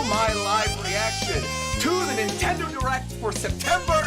my live reaction to the Nintendo Direct for September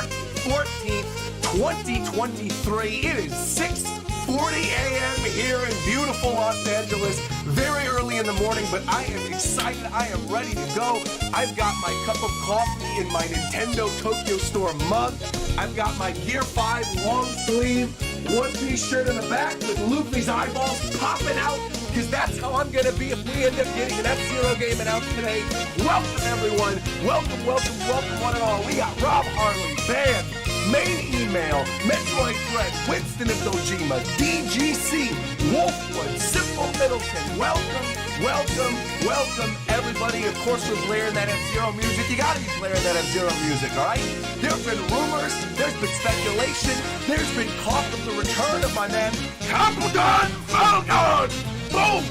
14th, 2023. It is 6:40 a.m. here in beautiful Los Angeles. Very early in the morning, but I am excited. I am ready to go. I've got my cup of coffee in my Nintendo Tokyo Store mug. I've got my Gear 5 long sleeve, one-piece shirt in the back with Luffy's eyeballs popping out, because that's how I'm going to be if we end up getting an F-Zero game announced today. Welcome, everyone. Welcome, welcome, welcome, one and all. We got Rob Harley, Band, Main Email, Metroid Thread, Winston of Dojima, DGC, Wolfwood, Simple Middleton. Welcome, welcome, welcome, everybody. Of course, we're blaring that F-Zero music. You gotta be blaring that F-Zero music, all right? There's been rumors, there's been speculation, there's been talk of the return of my man, Captain Falcon! Boom!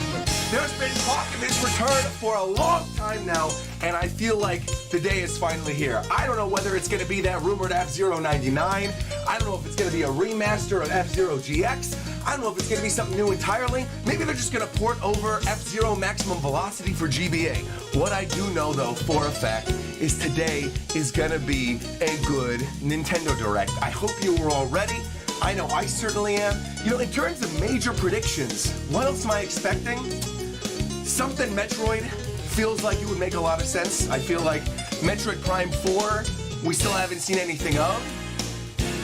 There's been talk of his return for a long time now, and I feel like the day is finally here. I don't know whether it's going to be that rumored F-Zero 99. I don't know if it's going to be a remaster of F-Zero GX. I don't know if it's going to be something new entirely. Maybe they're just going to port over F-Zero Maximum Velocity for GBA. What I do know, though, for a fact, is today is going to be a good Nintendo Direct. I hope you were all ready. I know I certainly am. You know, in terms of major predictions, what else am I expecting? Something Metroid feels like it would make a lot of sense. I feel like Metroid Prime 4, we still haven't seen anything of.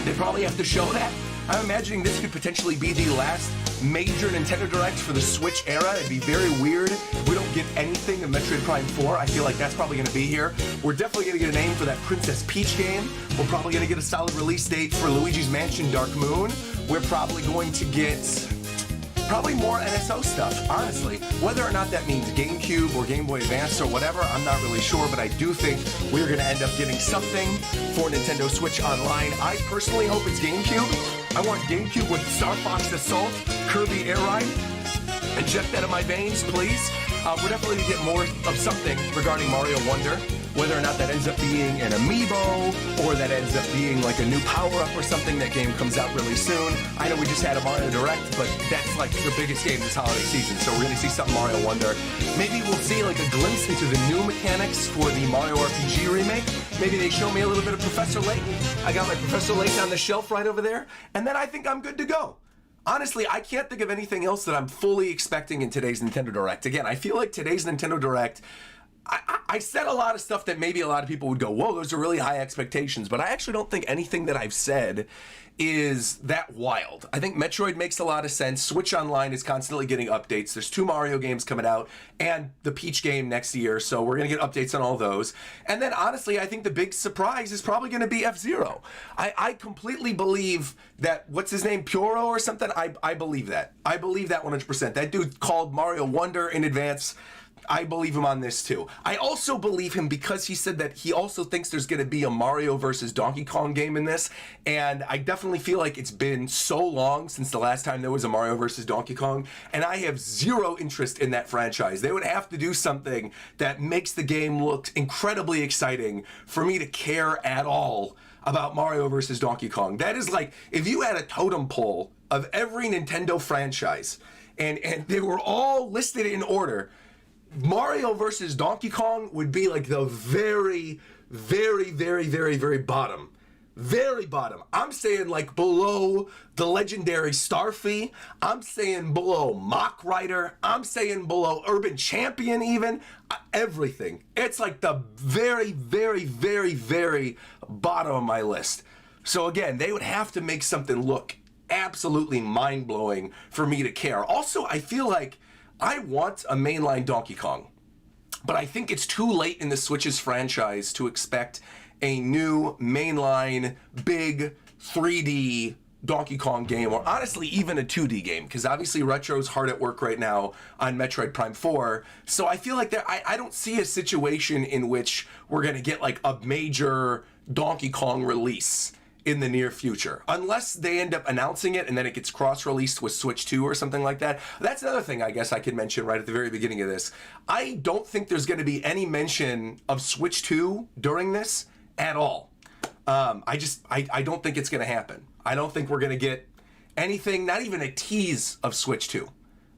They probably have to show that. I'm imagining this could potentially be the last major Nintendo Direct for the Switch era. It'd be very weird if we don't get anything of Metroid Prime 4. I feel like that's probably going to be here. We're definitely going to get a name for that Princess Peach game. We're probably going to get a solid release date for Luigi's Mansion Dark Moon. We're probably going to get probably more NSO stuff, honestly. Whether or not that means GameCube or Game Boy Advance or whatever, I'm not really sure, but I do think we're going to end up getting something for Nintendo Switch Online. I personally hope it's GameCube. I want GameCube with Star Fox Assault, Kirby Air Ride. Inject that in my veins, please. We're definitely going to get more of something regarding Mario Wonder. Whether or not that ends up being an Amiibo, or that ends up being like a new power-up or something. That game comes out really soon. I know we just had a Mario Direct, but that's like the biggest game this holiday season, so we're going to see something Mario Wonder. Maybe we'll see like a glimpse into the new mechanics for the Mario RPG remake. Maybe they show me a little bit of Professor Layton. I got my Professor Layton on the shelf right over there, and then I think I'm good to go. Honestly, I can't think of anything else that I'm fully expecting in today's Nintendo Direct. Again, I feel like today's Nintendo Direct, I said a lot of stuff that maybe a lot of people would go, whoa, those are really high expectations, but I actually don't think anything that I've said is that wild. I think Metroid makes a lot of sense. Switch Online is constantly getting updates. There's 2 Mario games coming out and the Peach game next year, so we're going to get updates on all those. And then honestly, I think the big surprise is probably going to be F-Zero. I completely believe that, what's his name, Puro or something? I believe that. I believe that 100%. That dude called Mario Wonder in advance. I believe him on this too. I also believe him because he said that he also thinks there's going to be a Mario versus Donkey Kong game in this, and I definitely feel like it's been so long since the last time there was a Mario versus Donkey Kong, and I have zero interest in that franchise. They would have to do something that makes the game look incredibly exciting for me to care at all about Mario versus Donkey Kong. That is like, if you had a totem pole of every Nintendo franchise, and they were all listed in order, Mario versus Donkey Kong would be like the very, very, very, very, very bottom. Very bottom. I'm saying like below the legendary Starfy. I'm saying below Mach Rider. I'm saying below Urban Champion even. Everything. It's like the very, very, very, very bottom of my list. So again, they would have to make something look absolutely mind-blowing for me to care. Also, I feel like I want a mainline Donkey Kong, but I think it's too late in the Switch's franchise to expect a new mainline big 3D Donkey Kong game, or honestly even a 2D game, because obviously Retro's hard at work right now on Metroid Prime 4. So I feel like I don't see a situation in which we're going to get like a major Donkey Kong release in the near future, unless they end up announcing it and then it gets cross-released with Switch 2 or something like that. That's another thing I guess I could mention right at the very beginning of this. I don't think there's going to be any mention of Switch 2 during this at all. I don't think it's going to happen. I don't think we're going to get anything, not even a tease of Switch 2.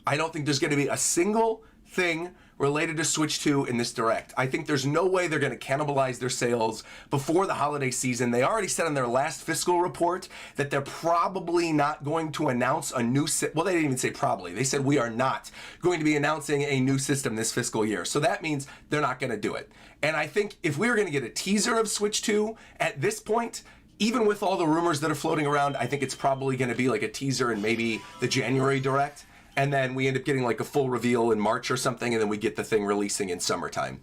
I don't think there's going to be a single thing related to Switch 2 in this Direct. I think there's no way they're going to cannibalize their sales before the holiday season. They already said in their last fiscal report that they're probably not going to announce a new well, they didn't even say probably. They said we are not going to be announcing a new system this fiscal year. So that means they're not going to do it. And I think if we were going to get a teaser of Switch 2 at this point, even with all the rumors that are floating around, I think it's probably going to be like a teaser in maybe the January Direct. And then we end up getting like a full reveal in March or something, and then we get the thing releasing in summertime.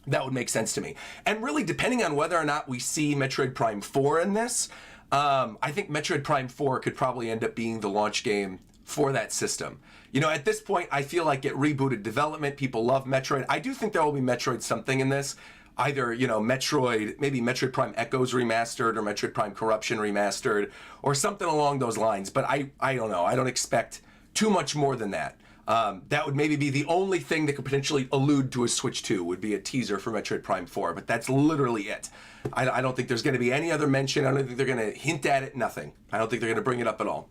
That would make sense to me. And really, depending on whether or not we see Metroid Prime 4 in this, I think Metroid Prime 4 could probably end up being the launch game for that system. You know, at this point, I feel like it rebooted development. People love Metroid. I do think there will be Metroid something in this. Either, you know, Metroid, maybe Metroid Prime Echoes remastered or Metroid Prime Corruption remastered or something along those lines. But I don't know. I don't expect too much more than that. That would maybe be the only thing that could potentially allude to a Switch 2 would be a teaser for Metroid Prime 4, but that's literally it. I don't think there's going to be any other mention. I don't think they're going to hint at it, nothing. I don't think they're going to bring it up at all.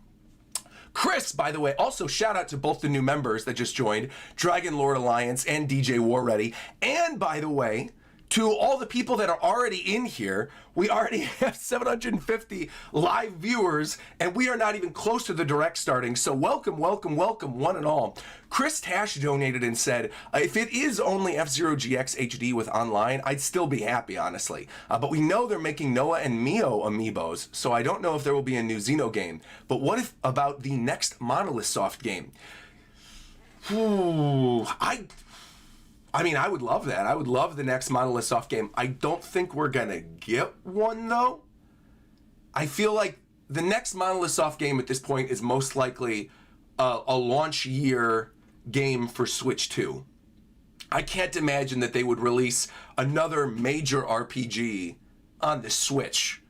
Chris, by the way, also shout out to both the new members that just joined, Dragon Lord Alliance and DJ War Ready, and by the way, to all the people that are already in here, we already have 750 live viewers, and we are not even close to the Direct starting. So welcome, welcome, welcome, one and all. Chris Tash donated and said, if it is only F-Zero GX HD with online, I'd still be happy, honestly. But we know they're making Noah and Mio amiibos, so I don't know if there will be a new Xeno game. But what if about the next Monolith Soft game? Ooh, I mean, I would love that. I would love the next Monolith Soft game. I don't think we're going to get one, though. I feel like the next Monolith Soft game at this point is most likely a launch year game for Switch 2. I can't imagine that they would release another major RPG on the Switch.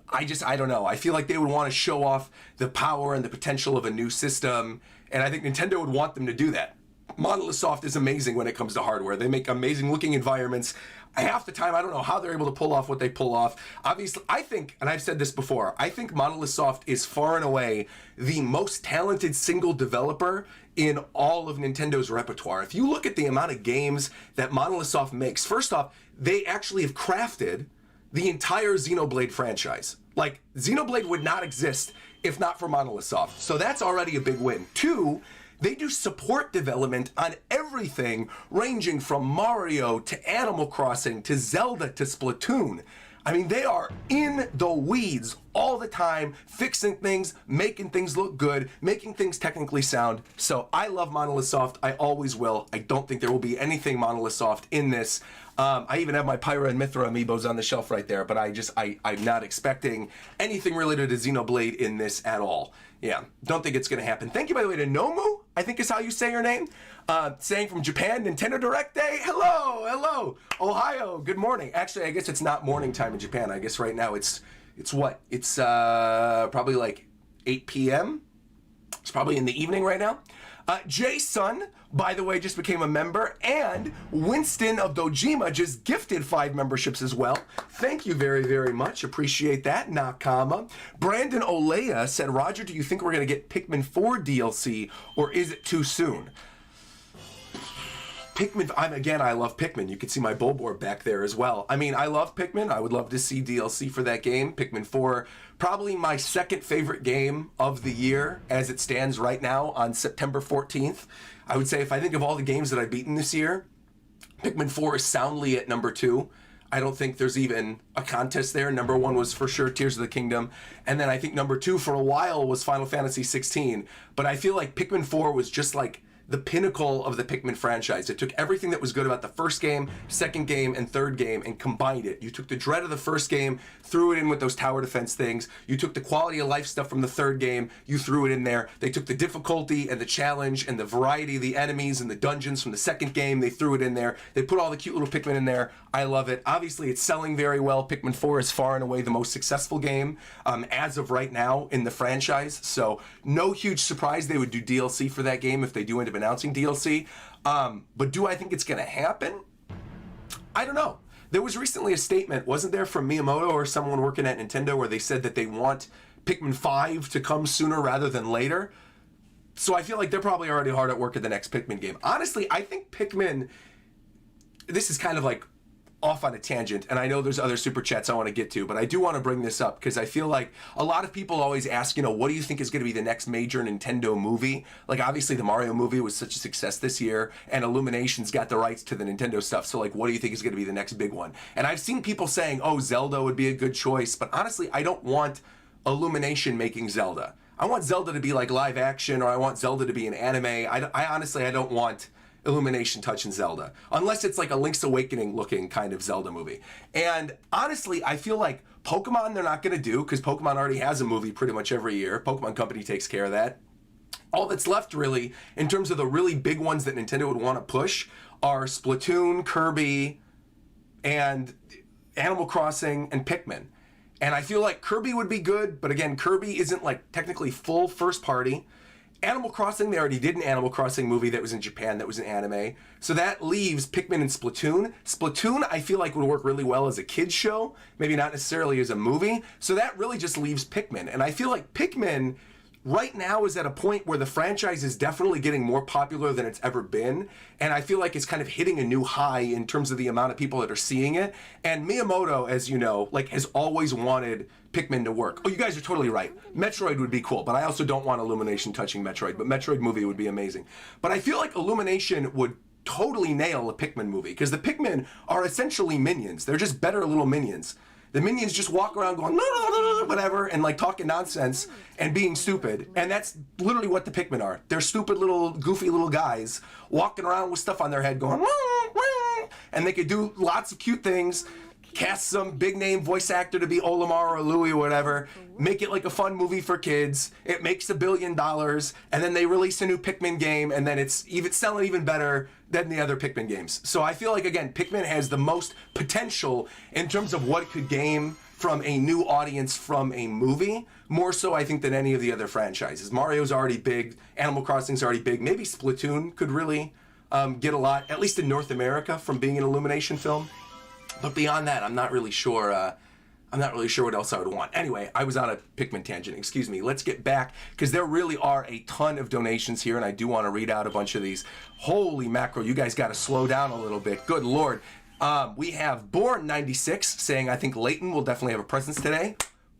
I don't know. I feel like they would want to show off the power and the potential of a new system, and I think Nintendo would want them to do that. Monolith Soft is amazing when it comes to hardware. They make amazing looking environments. Half the time, I don't know how they're able to pull off what they pull off. Obviously, I think, and I've said this before, I think Monolith Soft is far and away the most talented single developer in all of Nintendo's repertoire. If you look at the amount of games that Monolith Soft makes, first off, they actually have crafted the entire Xenoblade franchise. Like, Xenoblade would not exist if not for Monolith Soft. So that's already a big win. Two, they do support development on everything ranging from Mario to Animal Crossing to Zelda to Splatoon. I mean, they are in the weeds all the time, fixing things, making things look good, making things technically sound. So I love Monolith Soft. I always will. I don't think there will be anything Monolith Soft in this. I even have my Pyra and Mithra amiibos on the shelf right there, but I'm not expecting anything related to Xenoblade in this at all. Yeah, don't think it's going to happen. Thank you, by the way, to Nomu, I think is how you say your name. Saying from Japan, Nintendo Direct Day. Hello, hello. Ohio, good morning. Actually, I guess it's not morning time in Japan. I guess right now it's what? It's probably like 8 p.m. It's probably in the evening right now. Jason, by the way, just became a member, and Winston of Dojima just gifted 5 memberships as well. Thank you very, very much. Appreciate that. Nakama. Brandon Olea said, Roger, do you think we're going to get Pikmin 4 DLC, or is it too soon? Pikmin, I love Pikmin. You can see my Bulbor back there as well. I mean, I love Pikmin. I would love to see DLC for that game. Pikmin 4, probably my second favorite game of the year as it stands right now on September 14th. I would say if I think of all the games that I've beaten this year, Pikmin 4 is soundly at number 2. I don't think there's even a contest there. Number 1 was for sure Tears of the Kingdom. And then I think number 2 for a while was Final Fantasy 16. But I feel like Pikmin 4 was just like the pinnacle of the Pikmin franchise. It took everything that was good about the first game, second game, and third game and combined it. You took the dread of the first game, threw it in with those tower defense things. You took the quality of life stuff from the third game, you threw it in there. They took the difficulty and the challenge and the variety of the enemies and the dungeons from the second game, they threw it in there. They put all the cute little Pikmin in there. I love it. Obviously, it's selling very well. Pikmin 4 is far and away the most successful game as of right now in the franchise. So no huge surprise they would do DLC for that game if they do end up announcing DLC. But do I think it's going to happen? I don't know. There was recently a statement, wasn't there, from Miyamoto or someone working at Nintendo where they said that they want Pikmin 5 to come sooner rather than later. So I feel like they're probably already hard at work at the next Pikmin game. Honestly, I think Pikmin, this is kind of like off on a tangent, and I know there's other super chats I want to get to, but I do want to bring this up because I feel like a lot of people always ask, what do you think is going to be the next major Nintendo movie? Like, obviously the Mario movie was such a success this year, and Illumination's got the rights to the Nintendo stuff, so like, what do you think is going to be the next big one? And I've seen people saying, oh, Zelda would be a good choice, but honestly, I don't want Illumination making Zelda. I want Zelda to be like live action, or I want Zelda to be an anime. I honestly don't want Illumination touching Zelda, unless it's like a Link's Awakening looking kind of Zelda movie. And honestly, I feel like Pokemon they're not going to do, because Pokemon already has a movie pretty much every year. Pokemon Company takes care of that. All that's left really, in terms of the really big ones that Nintendo would want to push, are Splatoon, Kirby, and Animal Crossing, and Pikmin. And I feel like Kirby would be good, but again, Kirby isn't like technically full first party. Animal Crossing, they already did an Animal Crossing movie that was in Japan that was an anime. So that leaves Pikmin and Splatoon. Splatoon, I feel like would work really well as a kid's show, maybe not necessarily as a movie. So that really just leaves Pikmin. And I feel like Pikmin right now is at a point where the franchise is definitely getting more popular than it's ever been. And I feel like it's kind of hitting a new high in terms of the amount of people that are seeing it. And Miyamoto, as you know, like has always wanted Pikmin to work. Oh, you guys are totally right. Metroid would be cool, but I also don't want Illumination touching Metroid, but Metroid movie would be amazing. But I feel like Illumination would totally nail a Pikmin movie, because the Pikmin are essentially minions. They're just better little minions. The minions just walk around going, whatever, and like talking nonsense and being stupid. And that's literally what the Pikmin are. They're stupid little, goofy little guys walking around with stuff on their head going, and they could do lots of cute things. Cast some big name voice actor to be Olimar or Louie or whatever. Make it like a fun movie for kids. It makes $1 billion, and then they release a new Pikmin game, and then it's selling even better than the other Pikmin games. So I feel like, again, Pikmin has the most potential in terms of what it could gain from a new audience from a movie, more so I think than any of the other franchises. Mario's already big, Animal Crossing's already big, maybe Splatoon could really get a lot, at least in North America, from being an Illumination film. But beyond that, I'm not really sure what else I would want. Anyway, I was on a Pikmin tangent, excuse me. Let's get back, because there really are a ton of donations here, and I do want to read out a bunch of these. Holy mackerel, you guys got to slow down a little bit. Good Lord. We have Born96 saying, I think Layton will definitely have a presence today.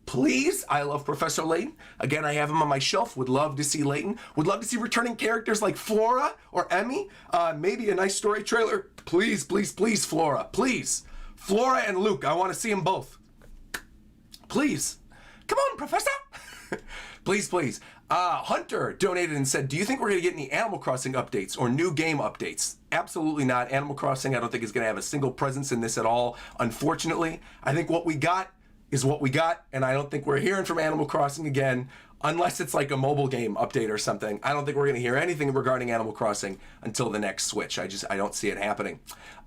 Please, I love Professor Layton. Again, I have him on my shelf. Would love to see Layton. Would love to see returning characters like Flora or Emmy. Maybe a nice story trailer. Please, please, please, Flora. Please. Flora and Luke, I want to see them both. Please. Come on, Professor. Please, please. Hunter donated and said, do you think we're going to get any Animal Crossing updates or new game updates? Absolutely not. Animal Crossing, I don't think is going to have a single presence in this at all, unfortunately. I think what we got is what we got, and I don't think we're hearing from Animal Crossing again, unless it's like a mobile game update or something. I don't think we're going to hear anything regarding Animal Crossing until the next Switch. I don't see it happening.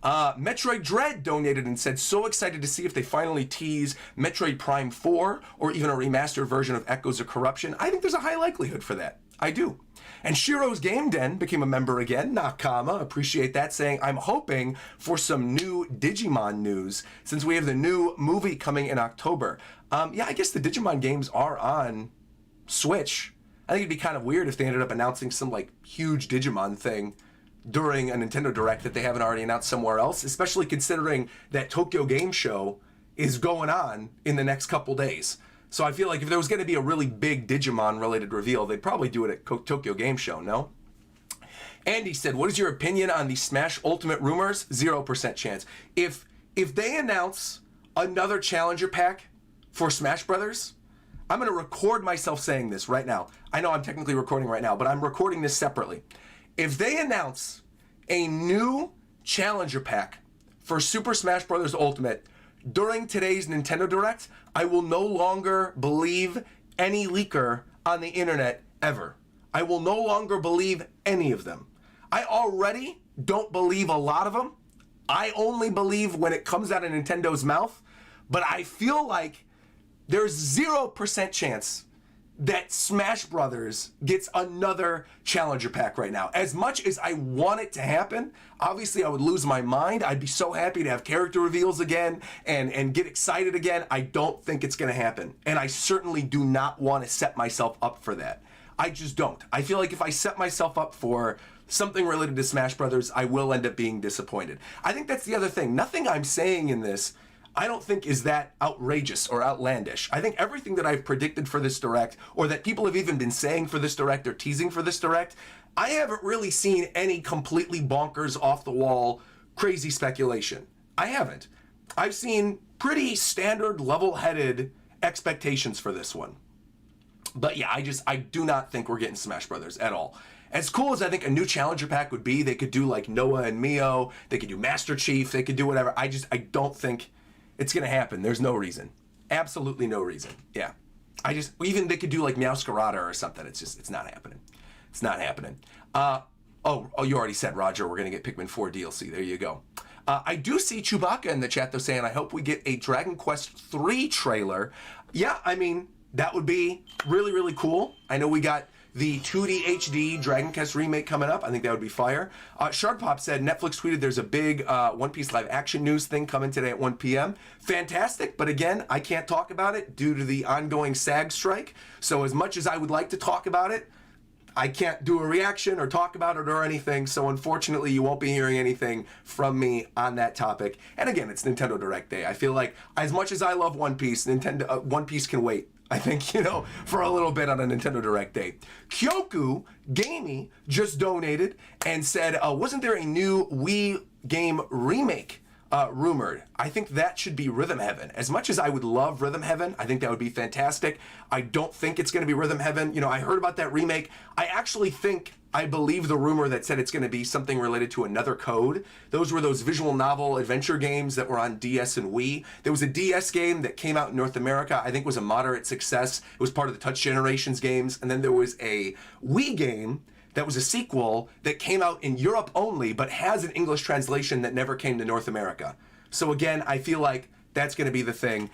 Metroid Dread donated and said, so excited to see if they finally tease Metroid Prime 4 or even a remastered version of Echoes of Corruption. I think there's a high likelihood for that. I do. And Shiro's Game Den became a member again, Nakama, appreciate that, saying, I'm hoping for some new Digimon news since we have the new movie coming in October. Yeah, I guess the Digimon games are on Switch. I think it'd be kind of weird if they ended up announcing some like huge Digimon thing during a Nintendo Direct that they haven't already announced somewhere else, especially considering that Tokyo Game Show is going on in the next couple days. So I feel like if there was going to be a really big Digimon related reveal, they'd probably do it at Tokyo Game Show, no? Andy said, what is your opinion on the Smash Ultimate rumors? 0% chance. If they announce another challenger pack for Smash Brothers, I'm going to record myself saying this right now. I know I'm technically recording right now, but I'm recording this separately. If they announce a new challenger pack for Super Smash Bros. Ultimate during today's Nintendo Direct, I will no longer believe any leaker on the internet ever. I will no longer believe any of them. I already don't believe a lot of them. I only believe when it comes out of Nintendo's mouth, but I feel like there's 0% chance that Smash Brothers gets another challenger pack right now. As much as I want it to happen, obviously I would lose my mind. I'd be so happy to have character reveals again and get excited again. I don't think it's going to happen. And I certainly do not want to set myself up for that. I just don't. I feel like if I set myself up for something related to Smash Brothers, I will end up being disappointed. I think that's the other thing. Nothing I'm saying in this, I don't think is that outrageous or outlandish. I think everything that I've predicted for this Direct, or that people have even been saying for this Direct or teasing for this Direct, I haven't really seen any completely bonkers, off the wall, crazy speculation. I haven't. I've seen pretty standard, level-headed expectations for this one. But yeah, I do not think we're getting Smash Brothers at all. As cool as I think a new challenger pack would be, they could do like Noah and Mio, they could do Master Chief, they could do whatever. I don't think it's gonna happen. There's no reason. Absolutely no reason. Yeah. Even they could do like Meowscarada or something. It's not happening. It's not happening. Oh, you already said, Roger, we're gonna get Pikmin 4 DLC. There you go. I do see Chewbacca in the chat though saying, I hope we get a Dragon Quest 3 trailer. Yeah, I mean, that would be really, really cool. I know we got the 2D HD Dragon Quest remake coming up. I think that would be fire. Shardpop said, Netflix tweeted there's a big One Piece live action news thing coming today at 1 p.m. Fantastic, but again, I can't talk about it due to the ongoing SAG strike. So as much as I would like to talk about it, I can't do a reaction or talk about it or anything, so unfortunately you won't be hearing anything from me on that topic. And again, it's Nintendo Direct Day. I feel like as much as I love One Piece, One Piece can wait. I think, for a little bit on a Nintendo Direct Day. Kyoku Gamey just donated and said, wasn't there a new Wii game remake rumored? I think that should be Rhythm Heaven. As much as I would love Rhythm Heaven, I think that would be fantastic. I don't think it's going to be Rhythm Heaven. I heard about that remake. I believe the rumor that said it's going to be something related to Another Code. Those were those visual novel adventure games that were on DS and Wii. There was a DS game that came out in North America, I think was a moderate success. It was part of the Touch Generations games. And then there was a Wii game that was a sequel that came out in Europe only, but has an English translation that never came to North America. So again, I feel like that's going to be the thing.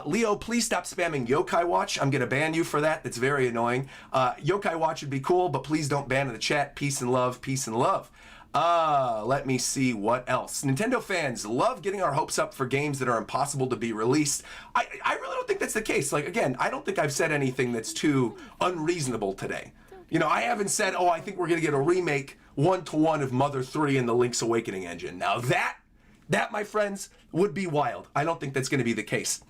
Leo, please stop spamming Yokai Watch. I'm going to ban you for that. That's very annoying. Yokai Watch would be cool, but please don't ban in the chat. Peace and love. Peace and love. Let me see what else. Nintendo fans love getting our hopes up for games that are impossible to be released. I really don't think that's the case. Like, again, I don't think I've said anything that's too unreasonable today. I haven't said, I think we're going to get a remake 1-to-1 of Mother 3 in the Link's Awakening engine. Now that, my friends, would be wild. I don't think that's going to be the case.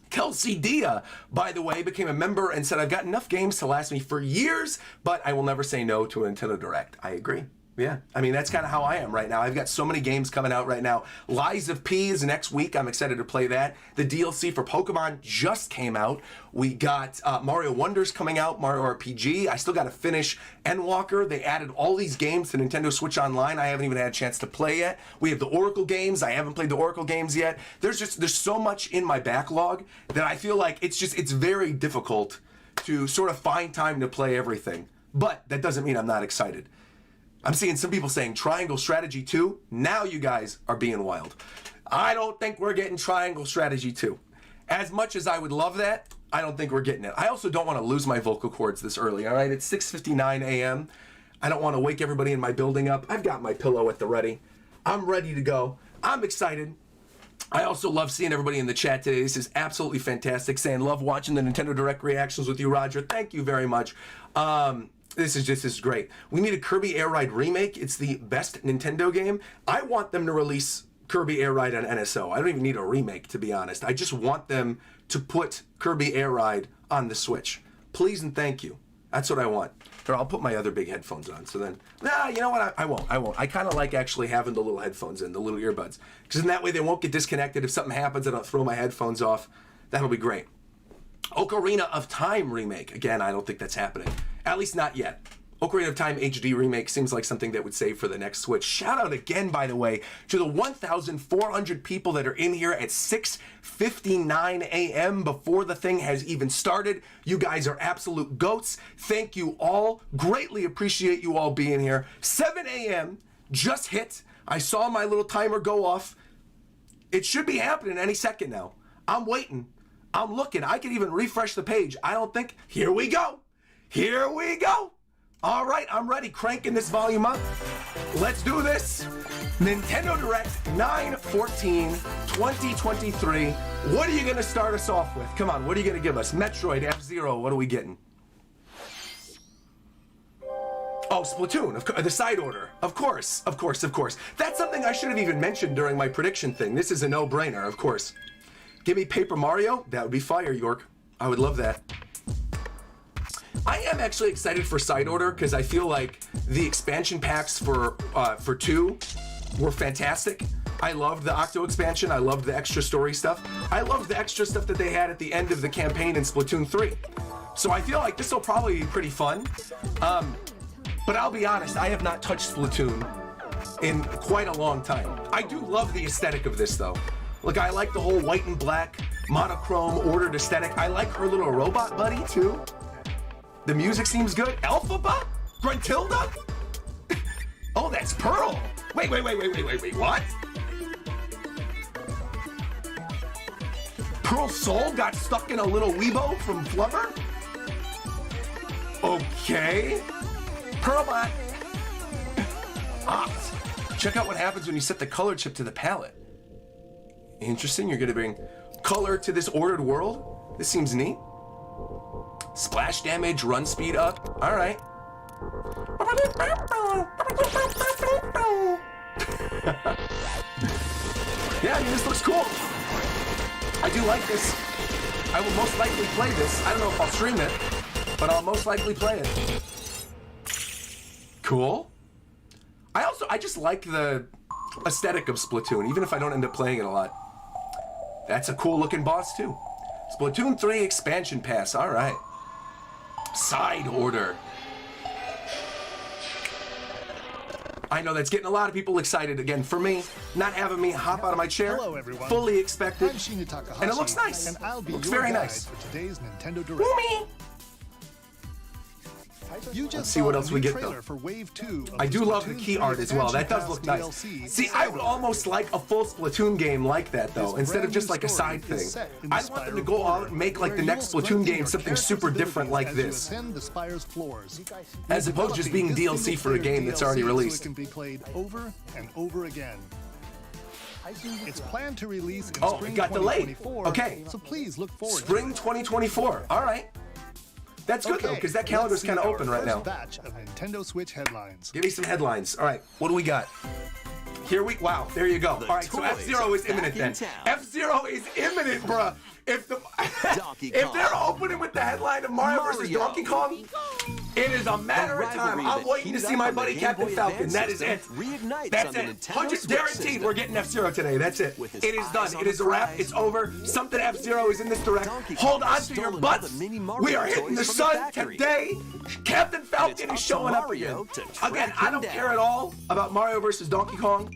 Kelsey Dia, by the way, became a member and said, I've got enough games to last me for years, but I will never say no to a Nintendo Direct. I agree. Yeah, I mean, that's kind of how I am right now. I've got so many games coming out right now. Lies of P is next week. I'm excited to play that. The DLC for Pokemon just came out. We got Mario Wonders coming out, Mario RPG. I still got to finish Endwalker. They added all these games to Nintendo Switch Online. I haven't even had a chance to play yet. We have the Oracle games. I haven't played the Oracle games yet. There's so much in my backlog that I feel like it's very difficult to sort of find time to play everything. But that doesn't mean I'm not excited. I'm seeing some people saying Triangle Strategy 2. Now you guys are being wild. I don't think we're getting Triangle Strategy 2. As much as I would love that, I don't think we're getting it. I also don't want to lose my vocal cords this early, all right? It's 6:59 a.m. I don't want to wake everybody in my building up. I've got my pillow at the ready. I'm ready to go. I'm excited. I also love seeing everybody in the chat today. This is absolutely fantastic. Saying love watching the Nintendo Direct reactions with you, Roger. Thank you very much. This is great. We need a Kirby Air Ride remake. It's the best Nintendo game. I want them to release Kirby Air Ride on NSO. I don't even need a remake, to be honest. I just want them to put Kirby Air Ride on the Switch. Please and thank you. That's what I want. Or I'll put my other big headphones on. So then, you know what? I won't. I kind of like actually having the little headphones in, the little earbuds. Because in that way they won't get disconnected. If something happens, I don't throw my headphones off. That'll be great. Ocarina of Time remake. Again, I don't think that's happening. At least not yet. Ocarina of Time HD remake seems like something that would save for the next Switch. Shout out again, by the way, to the 1,400 people that are in here at 6:59 a.m. before the thing has even started. You guys are absolute goats. Thank you all. Greatly appreciate you all being here. 7 a.m. just hit. I saw my little timer go off. It should be happening any second now. I'm waiting. I'm looking. I can even refresh the page. I don't think. Here we go. Here we go. All right, I'm ready. Cranking this volume up. Let's do this. Nintendo Direct 9/14/2023. What are you going to start us off with? Come on, what are you going to give us? Metroid, F-Zero, what are we getting? Oh, Splatoon, the side order. Of course. That's something I should have even mentioned during my prediction thing. This is a no-brainer, of course. Give me Paper Mario. That would be fire, York. I would love that. I am actually excited for side order because I feel like the expansion packs for 2 were fantastic. I loved the Octo expansion. I loved the extra story stuff. I loved the extra stuff that they had at the end of the campaign in Splatoon 3. So I feel like this will probably be pretty fun. But I'll be honest, I have not touched Splatoon in quite a long time. I do love the aesthetic of this though. Look, I like the whole white and black, monochrome, ordered aesthetic. I like her little robot buddy too. The music seems good. Elphaba? Gruntilda? Oh, that's Pearl. Wait, what? Pearl's soul got stuck in a little Weebo from Flubber? Okay. Pearlbot. Check out what happens when you set the color chip to the palette. Interesting, you're gonna bring color to this ordered world? This seems neat. Splash damage, run speed up. All right. Yeah, I mean, this looks cool. I do like this. I will most likely play this. I don't know if I'll stream it, but I'll most likely play it. Cool. I just like the aesthetic of Splatoon, even if I don't end up playing it a lot. That's a cool looking boss too. Splatoon 3 expansion pass, all right. Side order. I know that's getting a lot of people excited again. For me, not having me hop out of my chair, hello, everyone. Fully expected. I'm Shinya Takahashi, and it looks nice. And I'll be looks your very guide nice. for today's Nintendo Direct. Let's see what else we get though. For Wave 2 I do love the key art as well. That does look nice. See, I would almost like a full Splatoon game like that though, instead of just like a side thing. I want them to go out and make like the next Splatoon game something super different like this, as opposed to just being DLC for a game that's already released. So it can be played over and over again. It's planned to release in spring it got delayed. 2024, Okay. So please look forward Spring 2024. All right. That's good though, because that calendar's kind of open right now. Batch of Nintendo Switch headlines. Give me some headlines. All right, what do we got? Wow, there you go. All right, so F-Zero is imminent then. F-Zero is imminent, bruh. If they're opening with the headline of Mario vs. Donkey Kong, it is a matter of time. I'm waiting to see my buddy Captain Falcon. That is it. That's it. 100 guaranteed we're getting F-Zero today. That's it. It is done. It is a wrap. It's over. Something F-Zero is in this direct. Hold on to your butts. We are hitting the sun today. Captain Falcon is showing up again. Again, I don't care at all about Mario vs. Donkey Kong.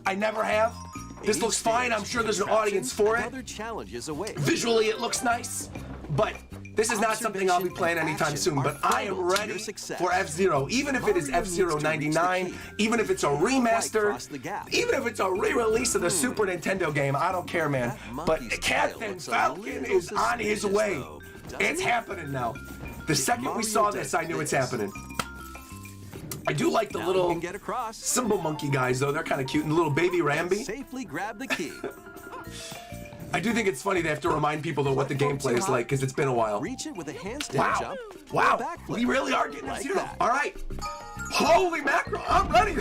I never have. This looks fine. I'm sure there's an audience for it. Visually, it looks nice, but this is not something I'll be playing anytime soon. But I am ready for F-Zero, even if it is F-Zero 99, even if it's a remaster, even if it's a re-release of the Super Nintendo game. I don't care, man. But Captain Falcon is on his way. It's happening now. The second we saw this, I knew it's happening. I do like the little symbol monkey guys, though. They're kind of cute. And the little baby Rambi. Safely grab the key. I do think it's funny they have to remind people of what the gameplay is like, because it's been a while. Reach it with a handstand jump. Wow. We really are getting F-Zero. All right. Holy mackerel. I'm ready.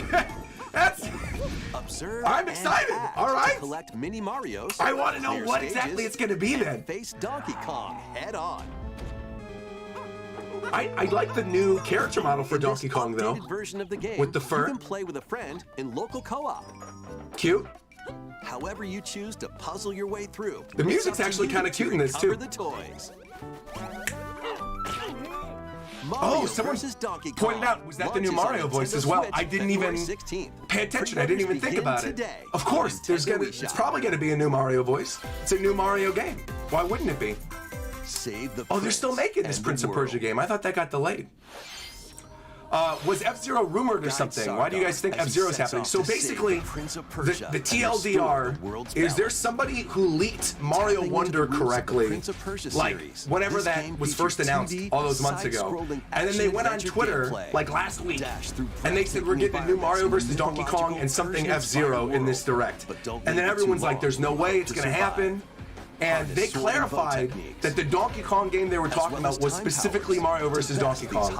I'm excited. All right. Collect mini Marios. I want to know what exactly it's going to be then. Face Donkey Kong head on. I like the new character model for Donkey Kong, though. Version of the game, with the fur. You can play with a friend in local co-op. Cute. However you choose to puzzle your way through. The music's actually kind of cute in this, too. The toys. Oh, someone pointed out, was that the new Mario voice as well? I didn't even pay attention. I didn't even think about it. Of course, it's probably going to be a new Mario voice. It's a new Mario game. Why wouldn't it be? Oh, they're still making this Prince of Persia game. I thought that got delayed. Was F-Zero rumored or something? Why do you guys think F-Zero is happening? So basically, the TLDR is there somebody who leaked Mario Wonder correctly, like whenever that was first announced all those months ago, and then they went on Twitter like last week, and they said we're getting a new Mario vs. Donkey Kong and something F-Zero in this direct, and then everyone's like, there's no way it's gonna happen. And they clarified that the Donkey Kong game they were talking about was specifically Mario vs. Donkey Kong.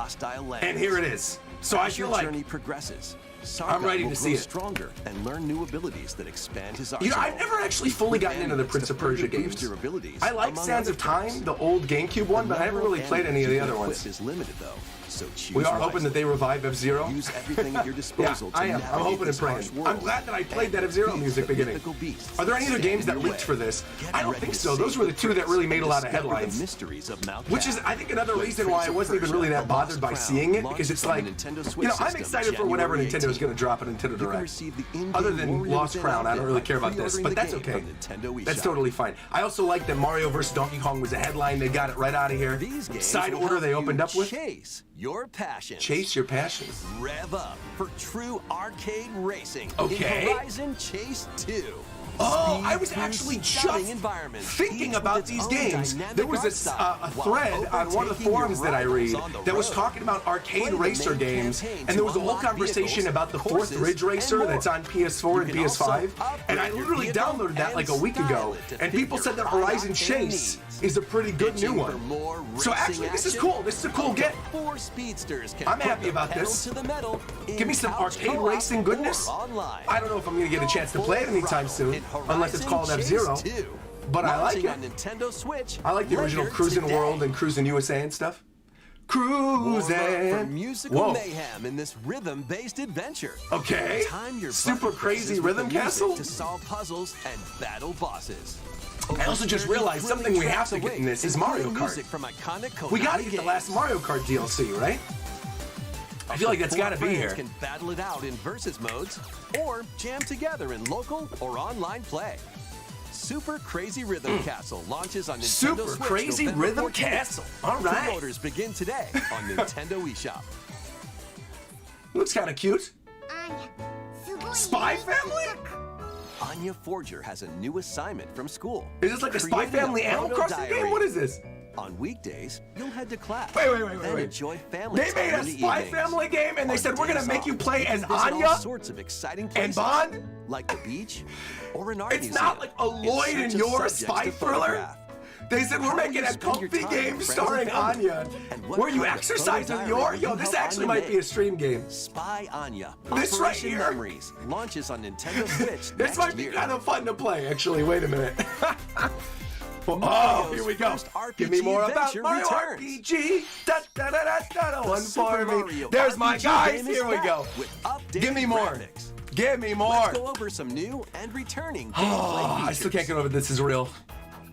And here it is. So I As feel your like journey progresses, I'm ready will to grow see it. stronger and learn new abilities that expand his You arsenal. know, I've never actually fully gotten into the Prince of Persia games. I like Sands of Time, the old GameCube one, but I haven't really played any of the other ones. Is limited though, so choose We are wisely. hoping that they revive F-Zero. Use everything at your disposal Yeah, I to am. I'm navigate hoping and this praying. harsh world. I'm glad that I played that F-Zero music beginning. Are there any other games that leaked for this? I don't think so. Those were the two that really made a lot of headlines. Which is, I think, another reason why I wasn't even really that bothered by seeing it, because it's like, you know, I'm excited for whatever Nintendo is going to drop at Nintendo Direct. Other than Lost Crown, I don't really care about this, but that's okay. That's totally fine. I also like that Mario vs. Donkey Kong was a headline. They got it right out of here. Side order they opened up with. Chase your passion. Chase your passions. Rev up for true arcade racing. Okay. In Horizon Chase 2. Oh, I was actually just thinking about these games. There was a thread on one of the forums that I read that was talking about arcade racer games, and there was a whole conversation about the fourth Ridge Racer that's on PS4 and PS5, and I literally downloaded that like a week ago, and people said that Horizon Chase is a pretty good new one. So actually, this is cool. This is a cool get. I'm happy about this. Give me some arcade racing goodness. I don't know if I'm going to get a chance to play it anytime soon, unless it's called F-Zero. But I like it. I like the original Cruisin' World and Cruisin' USA and stuff. Cruisin'. Musical mayhem in this rhythm-based adventure. Okay. Super crazy rhythm castle. To solve puzzles and battle bosses. I also just realized something we have to get in this is Mario Kart. We gotta get the last Mario Kart DLC, right? I feel like that's gotta be here. Can battle it out in versus modes or jam together in local or online play. Super Crazy Rhythm Castle launches on Nintendo Super Switch Crazy November Rhythm 14th. Castle. All right. Pre-orders begin today on Nintendo eShop. Looks kind of cute. Spy Family? Anya Forger has a new assignment from school. Is this like a Spy Creating Family a Animal photo Crossing diary. game? What is this? On weekdays, you'll head to class. Wait. Then enjoy family They made time a in the Spy evenings. Family game, and they On said we're gonna days make you off, play as visit all Anya sorts of exciting and places, Bond. like the beach or an art It's museum. not like a Lloyd and your spy thriller. They said we're making a comfy game starring Anya, where you exercise in your. Yo, this actually might be a stream game. Spy Anya. This right Operation here. Memories launches on Nintendo Switch This next might be year. kind of fun to play, actually. Wait a minute. Oh, Mario's here we go. first RPG Give me more about adventure Mario returns. RPG. One Super for me. Mario There's my RPG guys. game is Here we back go. with updated Give me more. graphics. Give me more. Let's go over some new and returning gameplay Oh, I still can't get over this is real.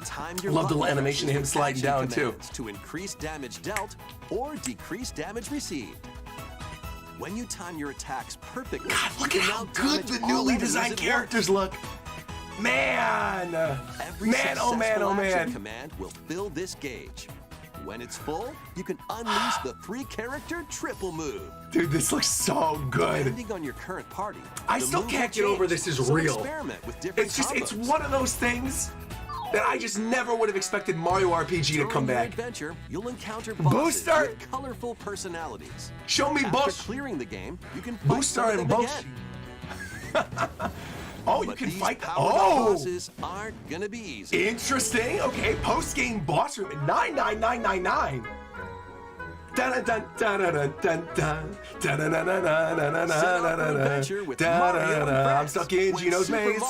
Time your Love the button animation of him presses sliding with down, action too. commands to increase damage dealt or decrease damage received. When you time your attacks perfectly, God, look you at can how now good damage the all newly enemies designed at characters look. Man. Every Man, oh man, oh successful action man. command will fill this gauge. When it's full, you can unleash the 3-character triple move. Dude, this looks so good. Depending on your current party, I the still move can't will get over change, this is so real. Experiment with different It's just, it's combos. one of those things that I just never would have expected Mario RPG to During come your back. adventure, you'll encounter bosses Booster! with colorful personalities. Show me After Bush. clearing the game, you can fight Booster some of and them Bush. again. Oh, you But can these fight. powerful Oh, bosses aren't gonna be easy. interesting. Okay, post-game boss room at 99999. Dun dun dun dun dun dun dun dun dun dun dun dun. I'm stuck in Gino's maze.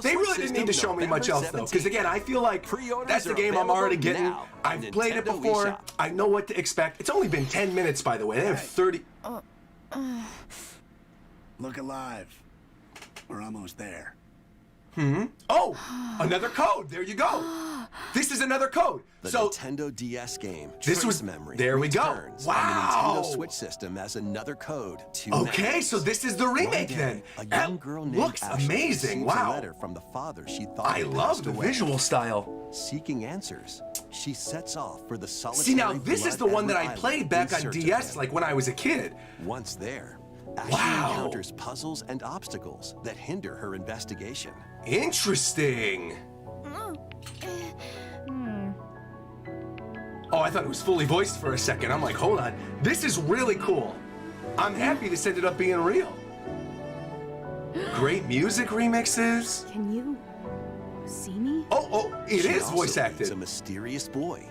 They really didn't need to show me much else though, because again, I feel like that's the game I'm already getting. I've played it before. I know what to expect. It's only been 10 minutes, by the way. They have 30. Look alive. We're almost there. Oh, another code. There you go. This is another code. The So Nintendo DS game, this Trace was- Memory, there we go. returns Wow. on the Nintendo Switch system as another code to okay, memories. so this is the remake One then. day, a That young girl named looks Ashley amazing. receives a Wow. letter from the father she thought I had love passed the away. visual style. Seeking answers, she sets off for the solitary See, now this is the one that I Blood played Island back in on search of DS, him. like when I was a kid. Once there, Ashley Wow. encounters puzzles and obstacles that hinder her investigation. Interesting. Oh, I thought it was fully voiced for a second. I'm like, hold on. This is really cool. I'm happy this ended up being real. Great music remixes. Can you see me? Oh, it She is also voice meets acted. a mysterious boy.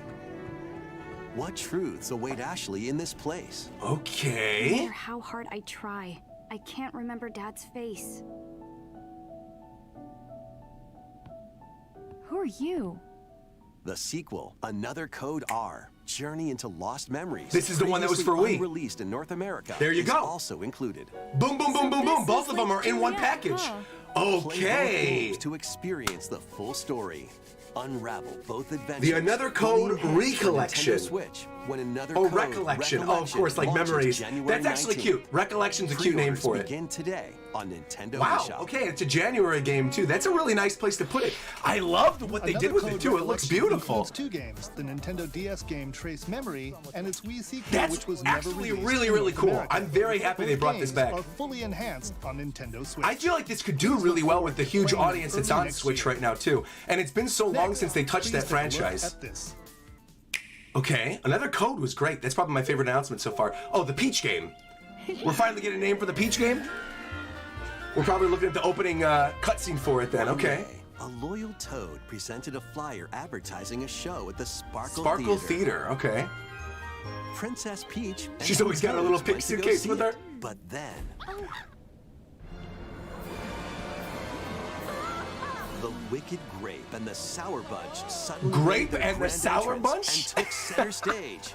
What truths await Ashley in this place? No Okay. matter how hard I try, I can't remember Dad's face. Who are you? The sequel, Another Code R, Journey into Lost Memories. This is the one that was for Wii. Released in North America. There you is go. Also included. Boom, boom, boom, boom, this boom. is Both of them like are in one Juliet, package. huh? Play both Okay. games to experience the full story. Unravel both adventures. The Another Code fully enhanced for Recollection. Nintendo Switch. When Another Oh, Code Recollection. Oh, of course, like launches memories. January That's actually 19th. cute. Recollection's a cute name Pre-orders for it. Begin today on Nintendo Wow, eShop. okay, it's a January game too. That's a really nice place to put it. I loved what they did with it too. It looks beautiful. Includes two games: the Nintendo DS game Trace Memory and its Wii sequel, That's which was never actually released really, in really North cool. America. I'm very happy they Both brought this games back. are fully enhanced on Nintendo Switch. I feel like this could do really well with the huge audience that's on Switch right now too. And it's been so long since they touched Please that take a look franchise. at this. Okay, Another Code was great. That's probably my favorite announcement so far. Oh, the Peach game. We're finally getting a name for the Peach game? We're probably looking at the opening cutscene for it then, okay. A loyal Toad presented a flyer advertising a show at the Sparkle Theater, okay. Princess Peach. and She's always got her little Toads pink went to go suitcase see with her. it. But then, the Wicked Grape and the Sour Bunch suddenly Grape made their and the grand Sour entrance Bunch? and took center stage.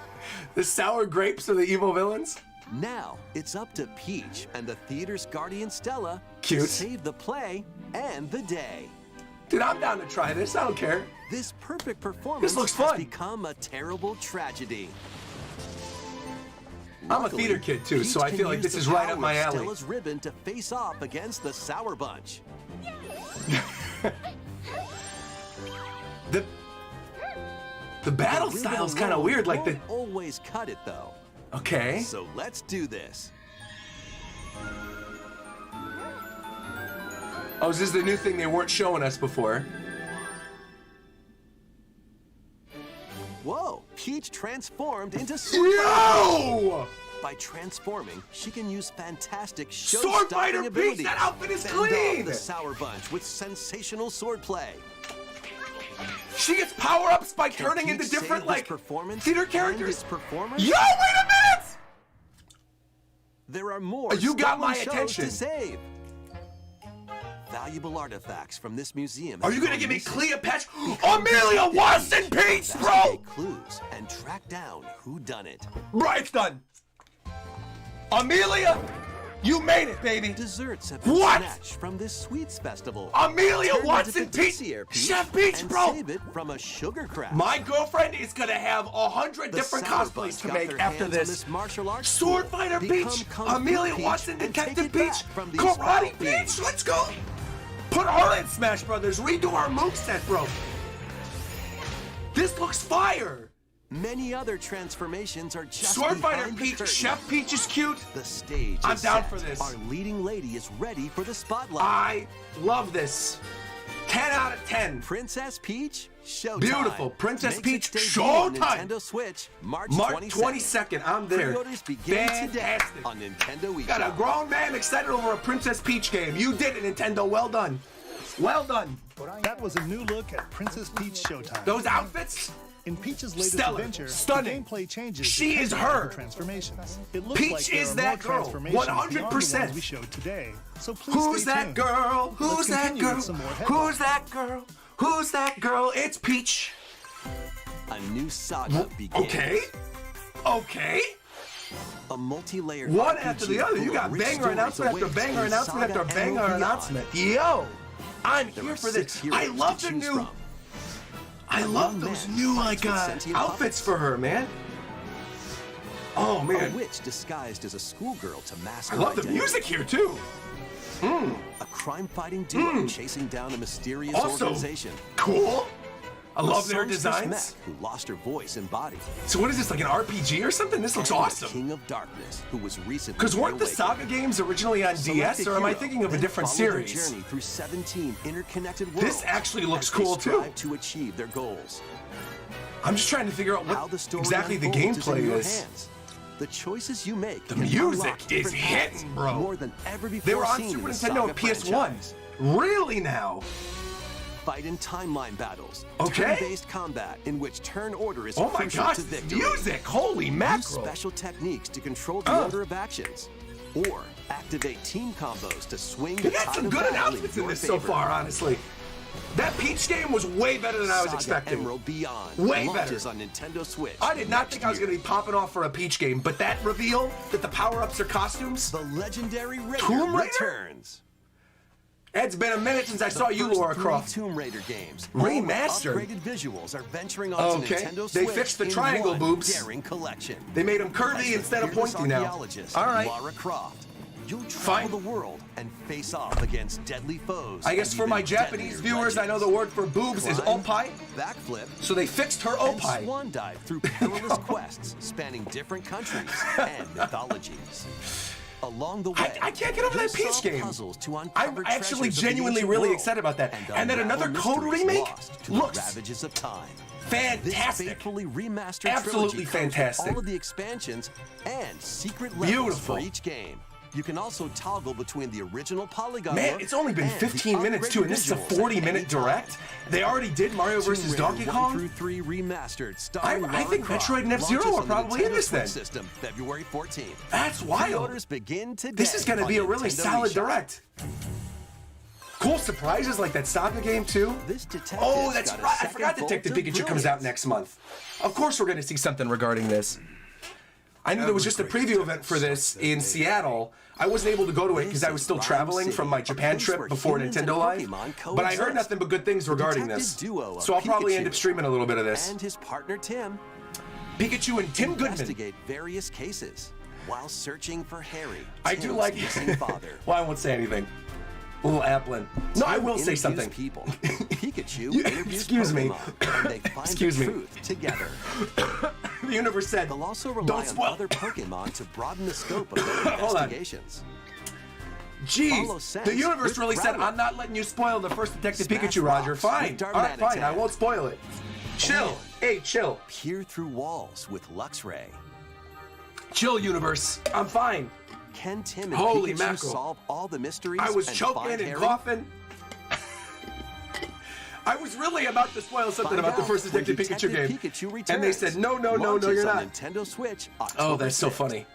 The sour grapes are the evil villains? Now it's up to Peach and the theater's guardian Stella Cute. to save the play and the day. Dude, I'm down to try this. I don't care. This perfect performance looks has fun. become a terrible tragedy. I'm a Luckily, theater kid too, so Peach I can feel like use this the is right power up my of alley. Stella's ribbon to face off against the Sour Bunch. The battle Ribbon style's kind of alone weird, like the... won't always cut it though. Okay. So let's do this. Oh, is this the new thing they weren't showing us before? Whoa! Peach transformed into Sword Yo! By transforming, she can use fantastic Sword show-stopping Fighter Peach, abilities. that outfit is Fend off clean! the Sour Bunch with sensational swordplay. She gets power-ups by Can turning Peach into different, save like, his performance theater and characters. his performance? Yo, wait a minute! There are more You got stolen my shows attention. to save. Valuable artifacts from this museum. Are you gonna give me Cleopatra? Amelia Watson Peach, bro! Investigate clues and track down who done it. Right, it's done. Amelia, you made it, baby. Desserts have been What? snatched from this sweets festival. Amelia Turn into Watson Peach, Patissier Chef Peach, and bro. Save it from a sugar crash. My girlfriend is gonna have 100 The different Sour cosplays Bunch to got make their after hands on this. martial arts Sword school, Fighter become Peach, Kung Fu Amelia Peach, Watson and take Detective it back Peach, from these Karate foul Peach. fiends. Let's go. Put her in Smash Brothers. Redo our moveset, bro. This looks fire. Many other transformations are just Sword Fighter behind the Peach, curtain. Chef Peach is cute. The stage I'm is down set. for this. Our leading lady is ready for the spotlight. I love this. 10 out of 10. Princess Peach, Showtime. Beautiful. Princess Makes Peach, its debut on Showtime. Nintendo Switch, March March 22nd. 22nd, I'm there. Pre-orders begin today Fantastic. on Nintendo eShop. Got a grown man excited over a Princess Peach game. You did it, Nintendo. Well done. Well done. That was a new look at Princess Peach Showtime. Those outfits? In Peach's latest Stellar. adventure, Stunning. the gameplay changes. She is depending on her. the transformations. It looks Peach like there is are that more girl. transformations beyond the 100%. ones we showed today. So please Who's stay that tuned. girl? Who's Let's that continue girl? with some more Who's headlines. that girl? Who's that girl? It's Peach. A new saga begins. Okay. Okay. A multi-layered One RPG after the other. You full got of rich banger stories announcement after awaits banger in announcement Saga after and banger beyond. announcement. Yo, I'm There here are for 6 this. heroes I love to the choose new. from. I love those man new fights like with sentient outfits puppets. for her, man. Oh A man, witch disguised as a schoolgirl to mask I her love the identity. music here too. A crime-fighting duo chasing down a mysterious Also, organization. cool. I A love their songstress designs. mech who lost her voice and body. So what is this, like an RPG or something? This looks And the awesome. King of Darkness, who was recently Because weren't the reawakened. Saga games originally on Select DS, a or am I hero, thinking of a then different follow their series? journey through 17 interconnected worlds. This actually looks as they cool, too. strive to achieve their goals. I'm just trying to figure out How what the story exactly the unfolds is in gameplay your is. hands. The choices you make. The can music unlock is different hitting, paths bro. More than ever before They were on seen Super in the Nintendo Saga and PS1. franchise. Really now? fight in timeline battles. Okay. Turn-based combat in which turn order is Oh my crucial gosh, to this victory. music! Holy Use mackerel! special techniques to control the order of actions. Or activate team combos to swing They the got tide some of good battle announcements in your this so favor. far, honestly. That Peach game was way better than I was Saga expecting. Emerald Beyond Way launches better. on Nintendo Switch. I did not next think I was year. going to be popping off for a Peach game, but that reveal that the power-ups are costumes, The legendary Raider Tomb Raider? returns. it's been a minute since I saw you, First Laura 3 Croft. Tomb Raider games. Remastered? All with upgraded visuals are venturing onto Okay. Nintendo They Switch fixed the in triangle one boobs. daring collection. They made them As curvy the instead of fearless pointy now. archaeologist, All right. Lara Croft. You'll Fine. travel the world and face off against deadly foes. I guess and for even my Japanese deadlier viewers, I know the legends. word for boobs is Climb, opai, backflip, so they fixed her and opai. swan dive through perilous quests spanning different countries and mythologies. Along the way, I can't get over you'll that Peach solve game. puzzles to I'm uncover actually treasures of the genuinely ancient really world excited about that. And then unravel another Code mysteries remake lost to looks the ravages of time. fantastic. This faithfully remastered Absolutely trilogy comes with fantastic. all of the expansions and secret levels Beautiful. for each game. You can also toggle between the original polygon Man, look it's only been and the 15 minutes too, and this is a upgraded visuals at 40-minute any time. direct. They already did Mario vs. Tomb Raider Donkey 1 Kong. through 3 remastered, starring I think Lara Metroid and Croft, F-Zero launches are on the probably in Nintendo this Switch then. system February 14th. That's wild. Pre-orders begin today. This is going to on be a really Nintendo solid eShop. direct. Cool surprises like that Saga game too. This detective's Oh, that's got a right. I second forgot bolt Detective of Pikachu comes out brilliance. next month. Of course, we're going to see something regarding this. I knew there was just a preview event for this in Seattle. I wasn't able to go to it because I was still traveling from my Japan trip before Nintendo Live. But I heard nothing but good things regarding this. So I'll probably end up streaming a little bit of this. And his partner Tim Pikachu and Tim Goodman. investigate various cases while searching for Harry. I do Tim's like. missing father. Well, I won't say anything. Little Applin. No, I will say Interviews something. People. Pikachu You- interviews excuse me. Pokemon, and they find Excuse the me. truth together. The universe said, They'll also rely don't on spoil. other Pokemon to broaden the scope of their Hold on. investigations. Follow Jeez, Sense the universe with really said, Rowlet. I'm not letting you spoil the first Detective Smash Pikachu, Roger. Rocks Fine. with All right, fine. I Darmanitan. won't spoil it. Chill. And Hey, chill. Peer through walls with Luxray. Chill, universe. I'm fine. Can Tim and Holy Pikachu mackerel. solve all the mysteries? I was and choking find and Harry? coughing. I was really about to spoil something Find about the out first when Detective Pikachu game. Pikachu And they returns. said, no, you're Launches on not. Nintendo Switch. Oh, October that's so 6th. funny.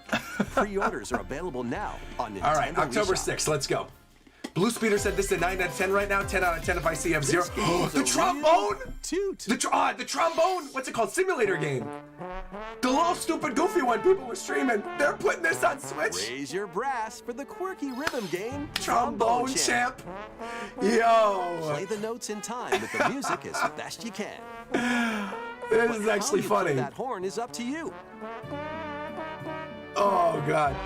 Pre-orders are available now on Nintendo All right, October eShop. 6th. Let's go. Blue Speeder said this is a 9 out of 10 right now. 10 out of 10 if I see F-Zero. This game's The a trombone! real toot. The trombone! What's it called? Simulator game. The little stupid goofy one people were streaming. They're putting this on Switch. Raise your brass for the quirky rhythm game, Trombone champ. Yo. Play the notes in time with the music as best you can. This is How actually you play funny. that horn is up to you. Oh, God.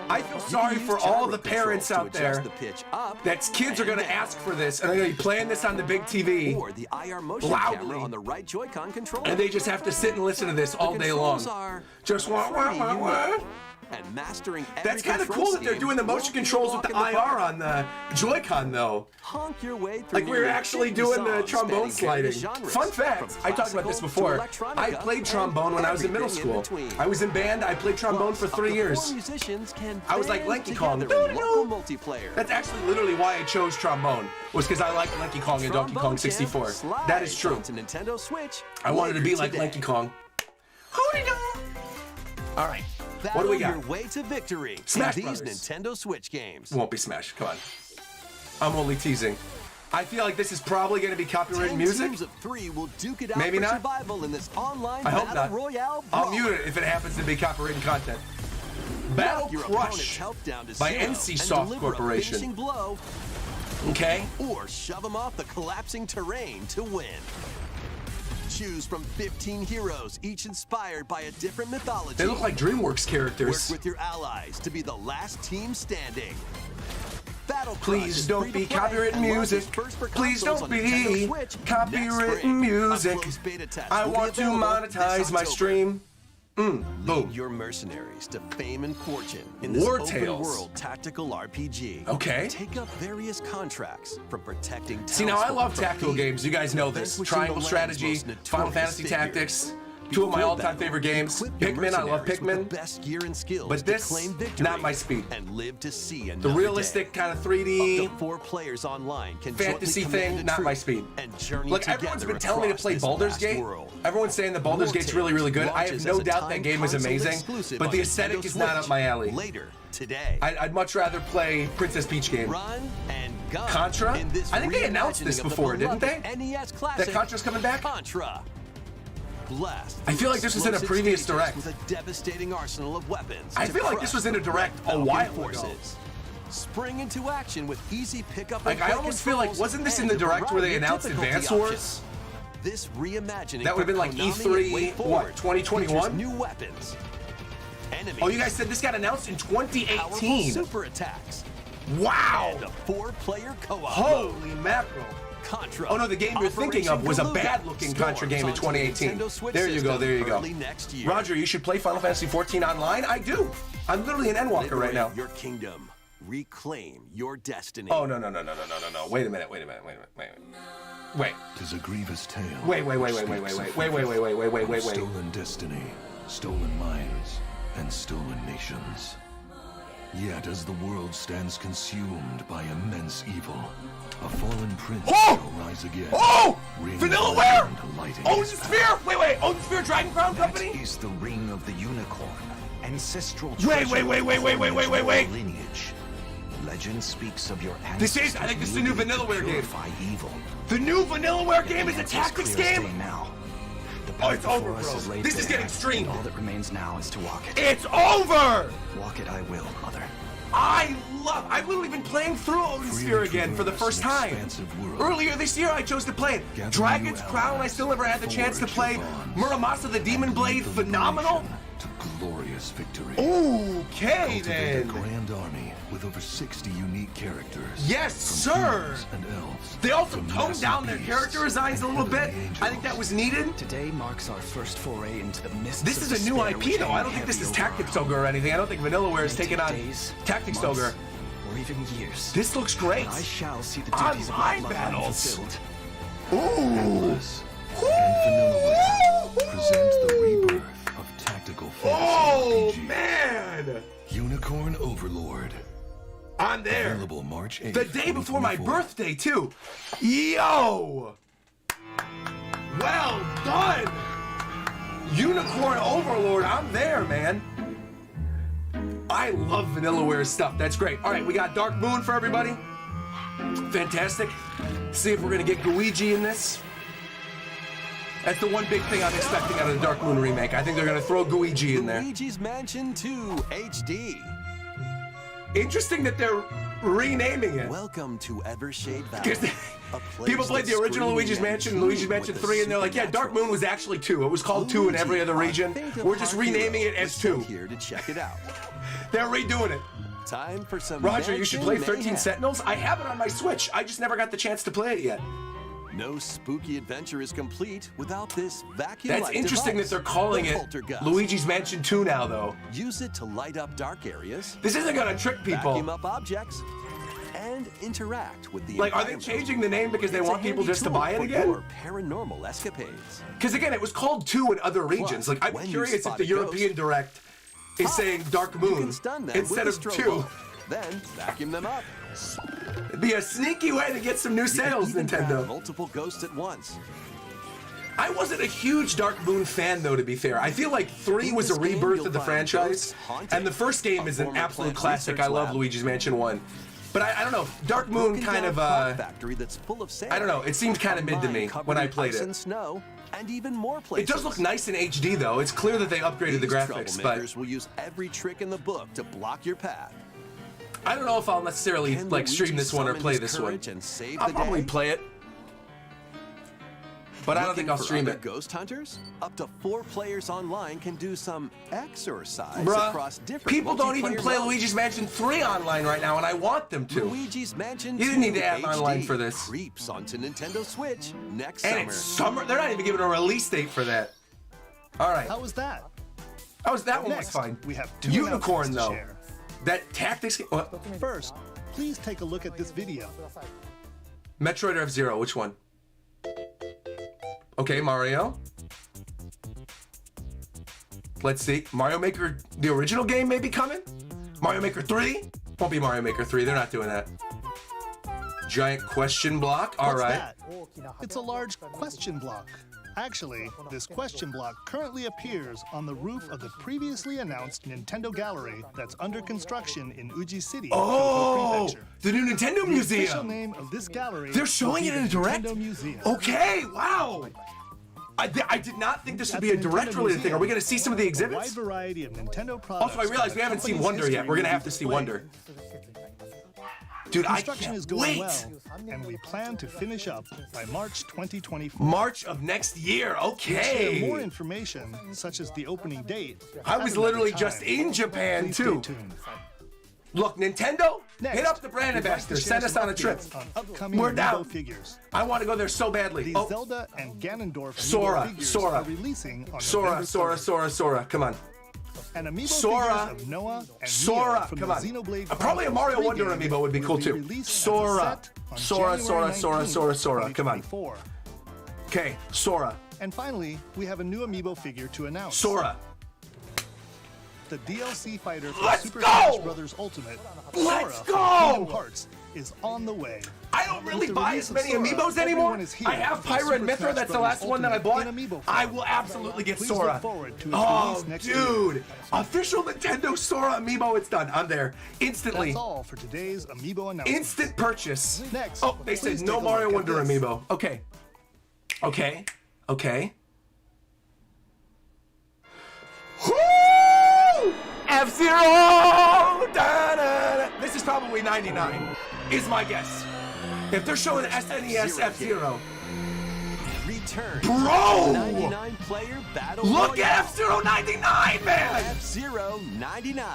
I feel You can sorry use for all gyro the parents controls out to adjust there the pitch up that kids are going to and down. ask for this, and they're going to be playing this on the big TV, Or the IR motion loudly. camera on the right Joy-Con controller. and they just have to sit and listen to this all day long. Controls are Just wah, wah, pretty wah, wah. unique. And mastering every That's kind of control cool that they're scheme doing the will motion be a controls with the walk in the IR park. on the Joy-Con, though. Honk your way through Like we were nearly actually 50 doing the songs trombone spanning various sliding. genres, Fun fact, from I talked about this classical before. to electronica I played and trombone when I was in middle everything in school. between. I was in band, I played trombone Plus, for up to 3 4 years. musicians can I was like band Lanky Kong. together in Doo-doo. local multiplayer. That's actually literally why I chose trombone, was because I liked Lanky Kong and Donkey Kong Trombone 64. Champ That is slides true. onto Nintendo Switch. I wanted to be later like today. Lanky Kong. Howdy-do. All right, what do we got? Your way to victory Smash in these Brothers. Nintendo Switch games. Won't be Smash, come on. I'm only teasing. I feel like this is probably going to be copyrighted 10 music. teams of 3 will duke it out Maybe for not. survival in this online I hope battle not. royale I'll brawl. mute it if it happens to be copyrighted content. Battle Knock your opponent's Crush health down to by zero NC and Soft deliver a Corporation. finishing blow, Okay? or shove them off the collapsing terrain to win. Choose from 15 heroes, each inspired by a different mythology. They look like DreamWorks Work characters. with your allies to be the last team standing. Battle Crush Please is don't free to be play copyrighted and launches music. first for Please consoles don't on Nintendo be Switch copyrighted next spring. music. A closed beta test I will be want to available monetize this my October. stream. Boom. Lead your mercenaries to fame and fortune in this War open Tales. world tactical RPG. Okay. Take up various contracts from protecting See, now I townsfolk love from tactical thieves, games. You guys know this. vanquishing Triangle the land's strategy, most Final notorious Fantasy figure, Tactics. Two of my all-time favorite games. Pikmin, I love Pikmin. Best gear and skills But this, to claim victory not my speed. and live to see The realistic kind of 3D Up to 4 players online can fantasy jointly command thing, a not my troop speed. And journey Look, together everyone's been telling me to across play this Baldur's vast Gate. world. Everyone's saying that Baldur's Gate's really, really good. I have Launches no as a doubt that timed game is console amazing, exclusive but on the Nintendo aesthetic is not Switch up my alley. Later today. I'd much rather play Princess Peach game. Run and gun. Contra? In this I think they announced this reimagining of the before, didn't they? beloved NES classic That Contra's coming back? Contra. Blast. I feel like this was in a explosive previous stages direct. With a devastating arsenal of weapons. I to feel like crush this was in a direct a Falcon while ago. forces. Spring into action with easy pickup. Like, and I quick almost feel like, controls wasn't this in and the a direct where they variety of announced difficulty Advance options. Wars? This reimagining That would have been like from Konami E3, and Way what, Forward 2021? features new weapons. Enemies. Oh, you guys said this got announced in powerful 2018. super attacks. Wow! And a 4-player co-op. Holy mackerel. Contra. Oh no, the game you're thinking of was a Operation bad-looking Galuga. Contra game in Storms onto the 2018. Nintendo Switch There you go, system there you go. early next year. Roger, you should play Final Fantasy XIV online. I do. I'm literally an Endwalker right now. Liberate your kingdom. Reclaim your destiny. Oh no. Wait a minute. Wait. Tis a grievous tale. Wait. Stolen destiny, stolen minds, and stolen nations. Yet as the world stands consumed by immense evil, a fallen prince Oh! shall rise again. Oh! Ring Vanillaware! and lighting Odin his path. Sphere! Wait. Odin Sphere Dragon Crown That Company? is the ring of the unicorn, ancestral Wait. treasure of your lineage. Legend speaks of your This ancestors. is- I think this is the new wielding it to Vanillaware game. purify evil. The new Vanillaware game is a It's tactics clear as game? day now. The Oh, path it's over, before us bro. is laid This is bare, getting streamed. and all that remains now is to walk it. It's over! Walk it I will, mother. I've literally been playing through Odin Sphere again for the first time. Expansive world. Earlier this year, I chose to play it. Gather Dragon's new Crown, I allies, still never had the chance to forge play. your bonds, Muramasa the Demon and Blade, lead the phenomenal. liberation to glorious victory. Okay, Cultivate a then. grand army with over 60 unique characters. Yes, from sir. humans and elves. They also to toned massive down their beasts character designs a and little bit. heavenly I think that angels. was needed. Today marks our first foray into the mists This of is a new despair IP, which though. hang I don't think this heavy is over our Tactics home. Ogre or anything. I don't think Vanillaware is May taking take on days, Tactics months, Ogre. or even years. This looks great. I shall see the duties of my Online bloodline battles. fulfilled. Ooh. Endless and Vanillaware present the rebirth of tactical Oh, fantasy RPG. man. Unicorn Overlord. I'm there. Available March 8th. The day before my 2024. birthday, too. Yo! Well done! Unicorn Overlord, I'm there, man. I love Vanillaware stuff. That's great. All right, we got Dark Moon for everybody. Fantastic. See if we're going to get Luigi in this. That's the one big thing I'm expecting out of the Dark Moon remake. I think they're going to throw Luigi in there. Luigi's Mansion 2 HD. Interesting that they're renaming it. Welcome to Evershade Valley. Because a place people played the that's original screaming Luigi's and Mansion and teeming Luigi's Mansion with the 3, and they're like, yeah, Dark supernatural. Moon was actually 2. It was called 2 in every other Luigi, region. our fate of We're just our renaming hero, it as was still 2. here to check it out. They're redoing it. Time for some Roger, you should play Mansion 13 mayhem. Sentinels. I have it on my Switch. I just never got the chance to play it yet. No spooky adventure is complete without this vacuum That's light interesting that device, they're calling the it Poltergust. Luigi's Mansion 2 now, though. Use it to light up dark areas, This isn't gonna trick vacuum people. up objects, and interact with the Like, are they environment. changing the name because they It's a want people handy just to tool buy it for again? your paranormal escapades. Because again, it was called 2 in other regions. Like, I'm when you curious if spot the a European ghost, Direct is saying Dark You Moon can stun them instead with of the 2. strobe. Then vacuum them up. It'd be a sneaky way to get some new You can sales, even grab Nintendo. multiple ghosts at once. I wasn't a huge Dark Moon fan, though, to be fair. I feel like 3 was a In this game, rebirth you'll of the find franchise, ghosts haunting and the first game a is an former absolute plant classic. research I love lab. Luigi's Mansion 1. But I don't know, Dark Moon Broken kind down of, cloud factory that's full of sand. I don't know, it seemed kind A of mid to mine me covered when I in played ice it. and snow, and even more It places. does look nice in HD, though. It's clear that they upgraded the These graphics, but troublemakers will use every trick in the book to block your path. I don't know if I'll necessarily Can like stream Luigi this one or summon play his this one. courage and save I'll the probably day? play it, but I don't think Looking I'll for stream other it. Ghost hunters? Up to 4 players online can do some exercise Bruh, across different people don't even multiplayer play modes. Luigi's Mansion 3 online right now, and I want them to. Luigi's Mansion You didn't need 2 to have HD online for this. creeps onto Nintendo Switch next And summer. it's summer. They're not even giving a release date for that. All right. How was that? That one was Next, fine. we have 2 Unicorn, announcements to though. share. That tactics. What? First, please take a look at this video. Metroid or F-Zero? Which one? Okay, Mario. Let's see. Mario Maker, the original game may be coming. Mario Maker 3? Won't be Mario Maker 3. They're not doing that. Giant question block. All right. That? It's a large question block. Actually, this question block currently appears on the roof of the previously announced Nintendo Gallery that's under construction in Uji City, Oh, Prefecture. the new Nintendo The official Museum. name of this gallery. They're showing will it be in a the direct? Nintendo Museum. Okay, wow. I did not think this would At be a the direct Nintendo related thing. Are we Museum, going to see some of the a exhibits? wide variety of Nintendo products. Also, I realized from we the haven't seen company's Wonder yet. history We're going to will have be to see displayed. Wonder. Dude, I Construction can't is going wait. well, and we plan to finish up by March 2024. March of next year. We'll share more Okay. information, such as the opening date. I was at another literally time. just in Japan, Please too. Stay tuned. Look, Nintendo, Next, hit up the brand we'd like to ambassador. share Send us some on a trip. updates on upcoming We're Amiibo down. figures. I want to go there so badly. The Oh, Zelda and Ganondorf Sora, Amiibo figures Sora. are releasing on Sora, November Sora, 3rd. Sora, Sora. Come on. And Amiibo Sora. figures of Noah and Sora, Neo from come the on. Xenoblade Probably a Chronicles Mario 3 Wonder game amiibo would be will cool too. released as a Sora, set on Sora, January Sora, 19th, Sora, Sora, Sora. Come on. 2024. Okay, Sora, And finally, we have a new Amiibo figure to announce. Sora. The DLC fighter for Let's Super go! Smash Bros. Ultimate, Let's Sora go! from Kingdom Hearts, is on the way. I don't really With the buy release as of many Sora, amiibos anymore. everyone is here I have for Pyra Super and Mithra. Smash That's the Bros. last one that I bought. Ultimate in Amiibo I form. will absolutely get Please Sora. look forward to its Oh, release next year. dude. Official Nintendo Sora amiibo. It's done. I'm there. Instantly. That's all for today's Amiibo announcement. Instant purchase. Next, Oh, they said please no take a Mario look Wonder at this. amiibo. Okay. Okay. Okay. Woo! F-Zero! Da-da-da. This is probably 99, is my guess. If they're showing SNES F-Zero. Return. Bro! 99 player battle Look royale. at F-Zero 99, man! F-Zero 99.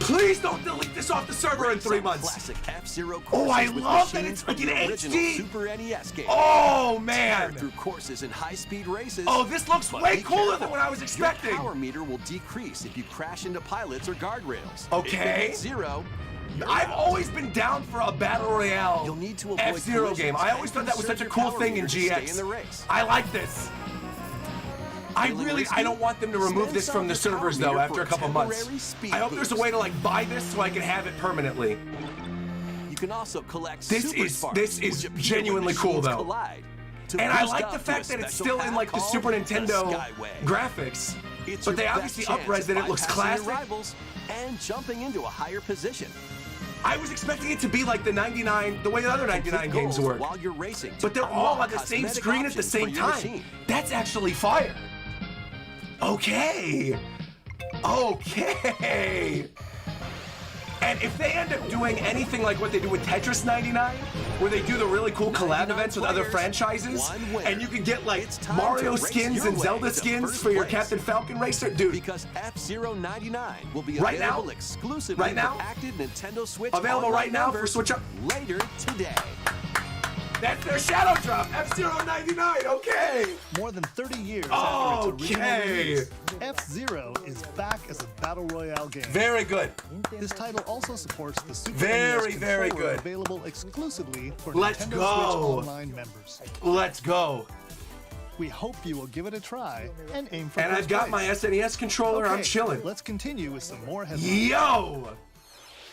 Please don't delete this off the server in 3 months. Classic F-Zero Oh, I courses with love that machines it's from the freaking original HD. Super NES game. Oh, Tear man. through courses in high-speed races. Oh, this looks But way be cooler careful. than what I was expecting. Your power meter will decrease if you crash into pilots or guardrails. Okay. If it hits 0, you're I've out. always been down for a battle royale You'll need to avoid F-Zero collisions game. I always and thought that was such a conserve your cool power thing in meter to stay GX. in the race. I like this. Feeling I don't want them to remove Spend this from the some of your servers power though meter after for a couple months. temporary speed I hope there's a way to like buy this so I can have it permanently. You can also collect This super is- sparks, this is which appear genuinely when cool, machines though. collide. To And I boost like up the to fact a that it's special still in path like the called Super the Nintendo Skyway. graphics. It's But your they best obviously chance up-res of it. It looks bypassing classic. your rivals and jumping into a higher position. I was expecting it to be like the 99, the way the other 99 Complete games goals work. while you're racing to But they're all unlock on the same cosmetic screen at the options for same your time. machine. That's actually fire. Okay. Okay. And if they end up doing anything like what they do with Tetris 99, where they do the really cool collab 99 events with other players, franchises, one winner. and you can get like It's time Mario to race skins your and way Zelda to skins first for your place. Captain Falcon racer, dude. Because F-Zero 99 will be Right now? available exclusively Right now? for active Nintendo Switch Available online right now for members Switch Up. later today. That's their shadow drop, F-Zero 99. Okay. More than 30 years after its original Okay. release, F-Zero is back as a battle royale game. Very good. This title also supports the Super Very, NES very controller good. available exclusively for Let's Nintendo go. Switch Online members. Let's go. We hope you will give it a try and aim for And first I've got my place. SNES controller. I'm Okay, chilling. Let's continue with some more headlines. Yo!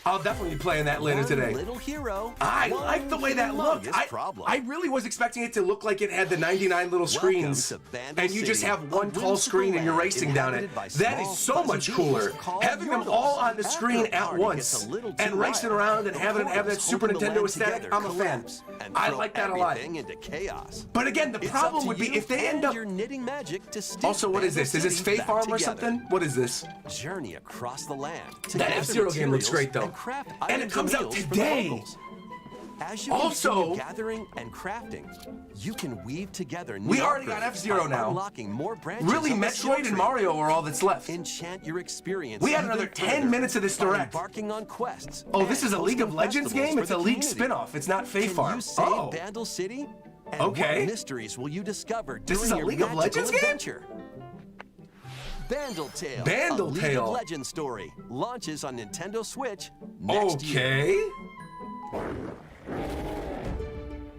I'll definitely be playing that later One today. little hero. I one like the way that looked. humongous problem. I really was expecting it to look like it had the 99 little screens, to Bandle and you just City, have one a tall whimsical screen and you're land racing down it. inhabited by That is small, so much fuzzy cooler. beings called Having them Yordles. all on the After screen a at party once gets a little and too racing wild, around and the having it have that portals Super holding the Nintendo land aesthetic, together I'm a fan. collapse and I throw like that a lot. everything into chaos. But again, the It's problem up to would be you if they end and up. your knitting magic to stick Also, what is Bandle this? Is this City Fae back Farm or together. something? What is this? Journey across the land. to That gather F-Zero game looks materials great, though. and craft And it items comes out meals for the today. locals. As you Also- continue gathering and crafting, you can weave together new We already got upgrades F-Zero by now. unlocking more branches Really, of the skill Metroid and tree. Mario are all that's left. Enchant your experience. We had even another 10 further minutes of this by direct. Embarking on quests. Oh, this and is a League of hosting Legends festivals game? for It's the a League community. spin-off. It's not Fae Can Farm. you save Oh. Bandle City? And Okay. what mysteries will you discover This during is a your League of magical Legends game? adventure? Bandle Tale, Bandle a League Tale. of Legends story, launches on Nintendo Switch next year. Okay.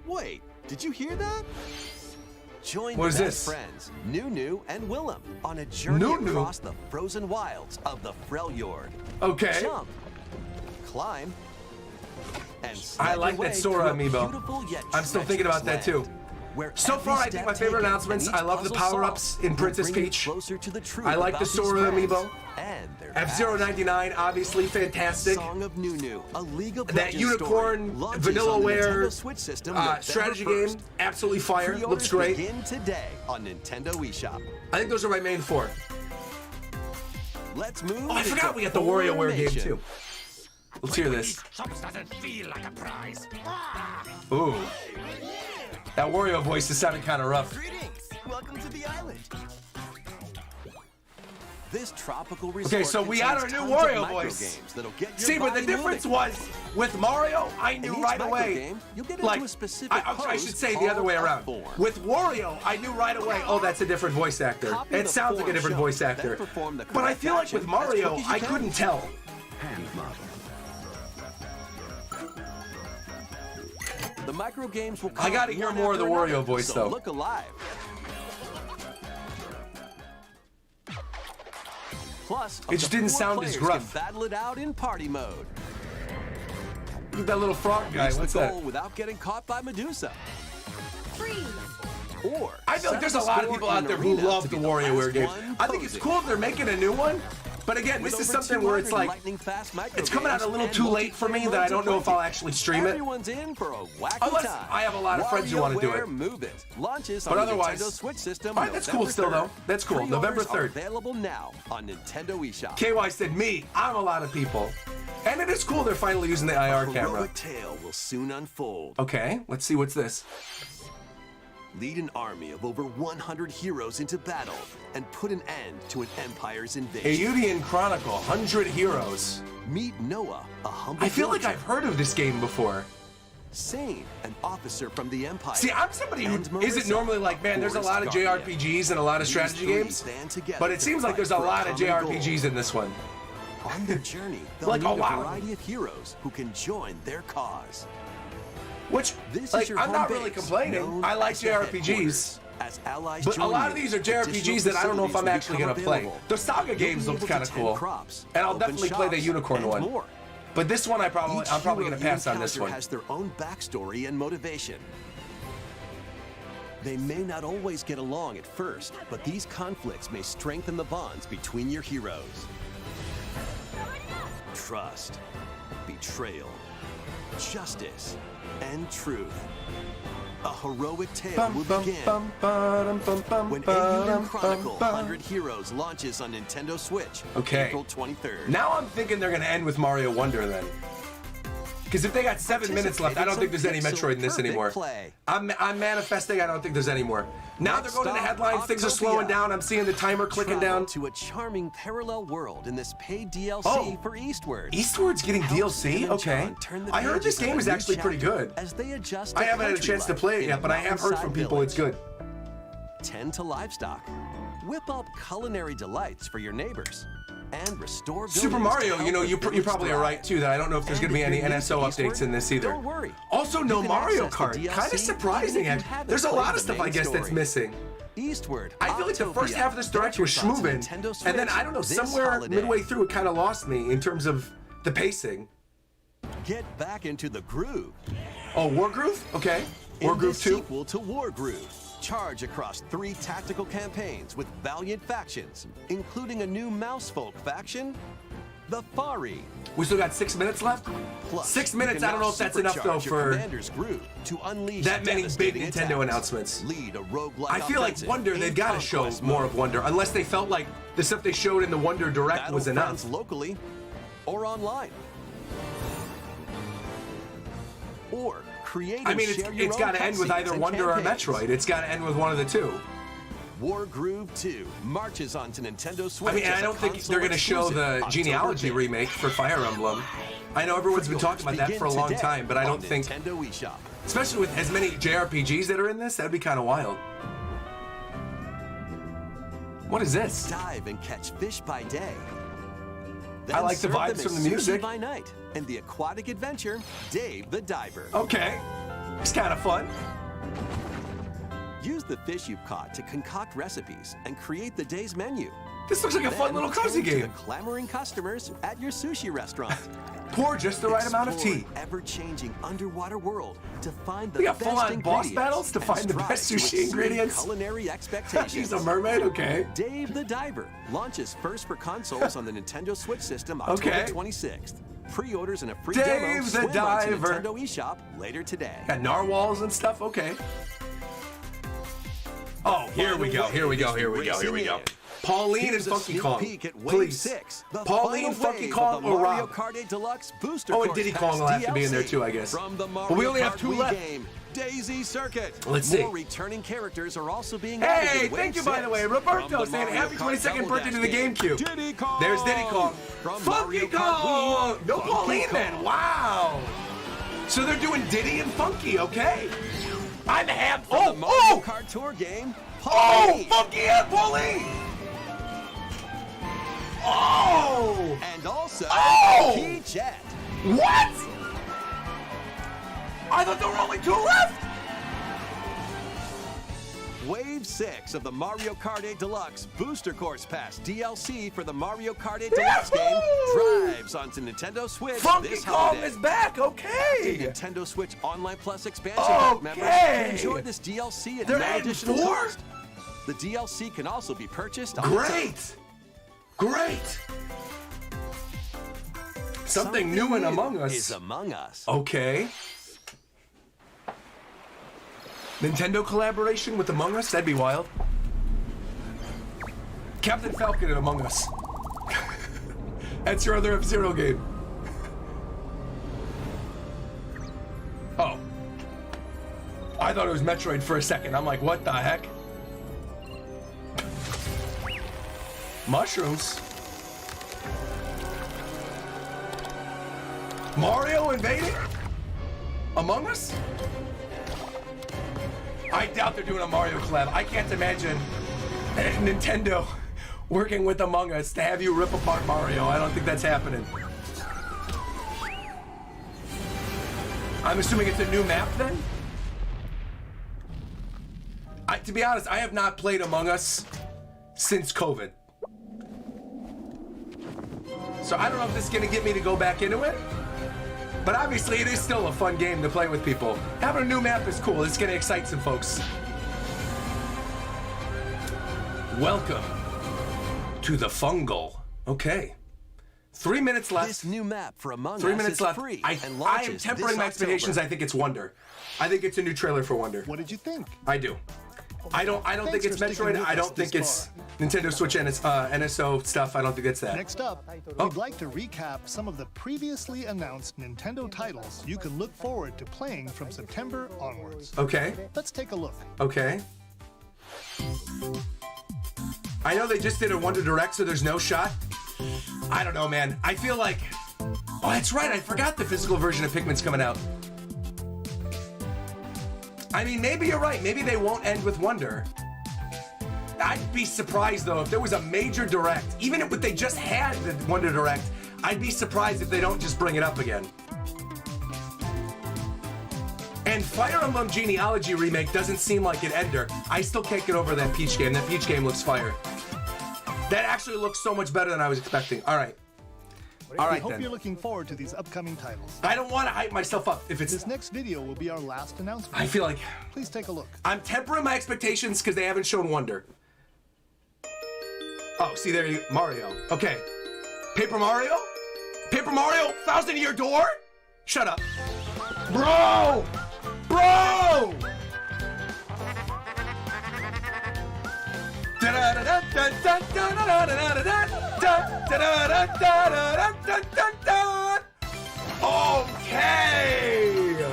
Wait, did you hear that? Join What is best this? friends, Nunu and Willem, on a journey across the frozen wilds of the Freljord. Okay. Jump, climb, and I like that Sora amiibo. I'm still thinking about that too. So far, I think my favorite announcements, I love the power-ups in Princess Peach. I like the Sora amiibo. F-Zero 99, obviously fantastic. Song of Nunu, a League of That Legends unicorn story, Vanillaware Switch system November strategy 1st. game, absolutely fire. Pre-orders Looks great. Begin today on Nintendo eShop. I think those are my main four. Let's move. Oh, I forgot we got the WarioWare game too. Let's hear this. Doesn't feel like a prize. Ooh. That Wario voice is sounding kind of rough. Greetings. Welcome to the island. This tropical resort. Okay, so we had our contains new tons of Wario micro voice. games that'll get your See, but the body difference moving. was with Mario, I In knew each right micro away. game, you'll get into Like, a specific I should pose say the other way called a around. form. With Wario, I knew right away. Oh, that's a different voice actor. Copy It the sounds like a form different shown, voice then actor. perform the But I correct feel like action with as Mario, quick as you I can. couldn't tell. Hand model. The micro games will I gotta come hear one more of the after Wario another, voice, so though. Look alive. Plus, It just didn't sound as gruff. Can battle it out in party mode. Look at that little frog guy. Reach What's the that? goal without getting caught by Medusa. Freeze! Or I feel like there's a set lot of score people in out an there who arena love to the be the WarioWare last game. one I think it's posing. cool if they're making a new one. But again, With this is over something where it's 200 like, lightning-fast micro it's coming out a games little and too late for me multiplayer that I modes don't know if I'll aplenty. actually stream it. Everyone's in for a wacky Unless time. I have a lot of friends who wanna do it. WarioWare Move It launches But on otherwise- the Nintendo Switch system. All right, that's cool November still, 3rd. though. That's cool. November Pre-orders are 3rd. Available now on Nintendo eShop. KY said, me, I'm a lot of people. And it is cool they're finally using the IR camera. Heroic tale will soon unfold. Okay, let's see what's this. Lead an army of over 100 heroes into battle and put an end to an empire's invasion. Ayudian Chronicle, 100 Heroes. Meet Noah, a humble I feel like villager. I've heard of this game before. Sane, an officer from the Empire. See, I'm somebody who And isn't Marissa, normally like, man, there's a forest lot of guardian. JRPGs and a lot of These strategy three games. stand together But it to seems like fight there's a for lot of common goal. JRPGs in this one. On their journey, they'll Like a meet lot a of variety of heroes who can join their cause. Which, This is like, your I'm home not really base, complaining. known I like as the JRPGs. headquarters. As allies But a join lot of you, these are JRPGs that I don't know if I'm actually going to play. The Saga games look kind of cool. And I'll definitely play the Unicorn one. More. But this one, I'm Each probably hero going to you pass on this encounter one. has their own backstory and motivation. They may not always get along at first, but these conflicts may strengthen the bonds between your heroes. Trust, betrayal, justice, and truth. A heroic tale will begin when Ayudian Chronicle 100 Heroes launches on Nintendo Switch, Okay. April 23rd. Now I'm thinking they're going to end with Mario Wonder then. Because if they got 7 minutes left, I don't think there's any Metroid in this Perfect anymore. play. I'm manifesting, I don't think there's any more. Now Next they're going to the stop, headlines, things are Octopia. slowing down, I'm seeing the timer clicking Travel down. to a charming parallel world in this paid DLC Oh. for Eastward. Eastward's getting Help DLC? Sam and Okay. John turn the I heard this pages of game a is new actually pretty chapter good. As they adjust I to haven't had a country chance to life play it in yet, a but I have heard from mountainside people it's village. good. Tend to livestock. Whip up culinary delights for your neighbors. And restore Super buildings Mario, to you know, help you the probably are village right too that I don't know if there's And going to be if any you're new NSO to updates Eastward, in this either. don't worry. Also, no You can Mario access the Kart. DLC Kind of surprising, even if you actually. haven't There's a played lot of the stuff I main guess that's story. missing. Eastward. I feel like the first Octopia. half of this direct was Adventure Thoughts on schmoovin', Nintendo and then Switch I don't know, this somewhere holiday. midway through it kind of lost me in terms of the pacing. Get back into the groove. Oh, Wargroove? Okay. In Wargroove this 2? sequel to Wargroove, charge across 3 tactical campaigns with valiant factions, including a new Mousefolk faction, the Fari. We still got 6 minutes left? Plus, 6 you minutes, can I don't now know if that's enough though supercharge your for Commander's groove to unleash that many big devastating Nintendo attacks. announcements. Lead a roguelike I feel like offensive Wonder, in they've got to show conquest more mode. of Wonder, unless they felt like the stuff they showed in the Wonder Direct Battle was enough. friends locally or online. Or create I and mean, share your it's own got to end with cutscenes either and Wonder or campaigns. Metroid. It's got to end with one of the two. Wargroove 2 marches onto Nintendo Switch. I mean, as I a don't think console they're going to show exclusive the October Genealogy 5th. remake for Fire Emblem. I know everyone's been talking about that Begin for a long today time, but I on don't think, Nintendo eShop. especially with as many JRPGs that are in this, that'd be kind of wild. What is this? Dive and catch fish by day. I like the serve vibes them from as the sushi music. by night, and the aquatic adventure, Dave the Diver. Okay, it's kind of fun. Use the fish you've caught to concoct recipes and create the day's menu. This looks like a fun Then little cozy tend to game. the clamoring customers at your sushi restaurant. Pour just the right amount of tea. Explore an ever-changing underwater world to find the We got best full-on boss ingredients battles to and find the strive best to sushi exceed ingredients. Culinary expectations. She's a mermaid, okay. Dave the Diver launches first for consoles on the Nintendo Switch system October 26th. Pre-orders and a free demo Dave the swim onto Diver. Nintendo eShop later today. Got narwhals and stuff, okay. Oh, here we go, here we go, here we go, here we go. Pauline Here's and a Funky sneak Kong, peek at Wave please. 6, the Pauline, final Funky wave Kong, of the or Mario Rob? Kart 8 Deluxe Booster Oh, and Course Diddy Pass Kong will have to be in there DLC too, I guess. From the Mario But we only have Kart 2 Wii left. game, Daisy Circuit. Let's see. More returning characters are also being added Hey, in Wave thank you, by the 6. way. From Roberto the saying Mario happy Kart 22nd Double birthday to the Dash game. GameCube. Diddy Kong. There's Diddy Kong. From Funky Mario Kart Kong. Wii, No Funky Pauline Kong. then. Wow. So they're doing Diddy and Funky, okay. I'm happy. From the Mario Kart Tour game, Oh, Pauline. Funky and Pauline. Oh. And also, What? Peachette. I thought there were only 2 left. Wave 6 of the Mario Kart 8 Deluxe Booster Course Pass DLC for the Mario Kart 8 Deluxe game drives onto Nintendo Switch Funky this Kong holiday. is back, okay. Nintendo Switch Online Plus expansion pack members can enjoy this DLC at They're no adding additional 4? cost. The DLC can also be purchased on Great. Great. Something new and Among Us. is Among Us. Okay. Nintendo collaboration with Among Us? That'd be wild. Captain Falcon and Among Us. That's your other F-Zero game. Oh. I thought it was Metroid for a second. I'm like, what the heck? Mushrooms. Mario invading? Among Us? I doubt they're doing a Mario collab. I can't imagine Nintendo working with Among Us to have you rip apart Mario. I don't think that's happening. I'm assuming it's a new map then? To be honest, I have not played Among Us since COVID. So I don't know if this is gonna get me to go back into it. But obviously, it is still a fun game to play with people. Having a new map is cool. It's gonna excite some folks. Welcome to the Fungal. Okay. 3 minutes left. This new map for Among 3 Us minutes is left. free I and am launches tempering this my expectations. October. I think it's Wonder. I think it's a new trailer for Wonder. What did you think? I do. I don't think Thanks it's for sticking Metroid. with I us don't think this it's Nintendo Switch and NSO stuff. I don't think it's that. Next up, we'd like to recap some of the previously announced Nintendo titles you can look forward to playing from September onwards. Okay. Let's take a look. Okay. I know they just did a Wonder Direct, so there's no shot. I don't know, man. I feel like... Oh, that's right. I forgot the physical version of Pikmin's coming out. I mean, maybe you're right. Maybe they won't end with Wonder. I'd be surprised, though, if there was a major Direct. Even if they just had the Wonder Direct, I'd be surprised if they don't just bring it up again. And Fire Emblem Genealogy Remake doesn't seem like an ender. I still can't get over that Peach game. That Peach game looks fire. That actually looks so much better than I was expecting. All right. All We right, hope then. you're looking forward to these upcoming titles. I don't want to hype myself up. If it's... This next video will be our last announcement. I feel like... Please take a look. I'm tempering my expectations because they haven't shown Wonder. Oh, see, there you... Mario. Okay. Paper Mario? Paper Mario? 1,000-Year Door? Shut up. Bro! Bro! Okay!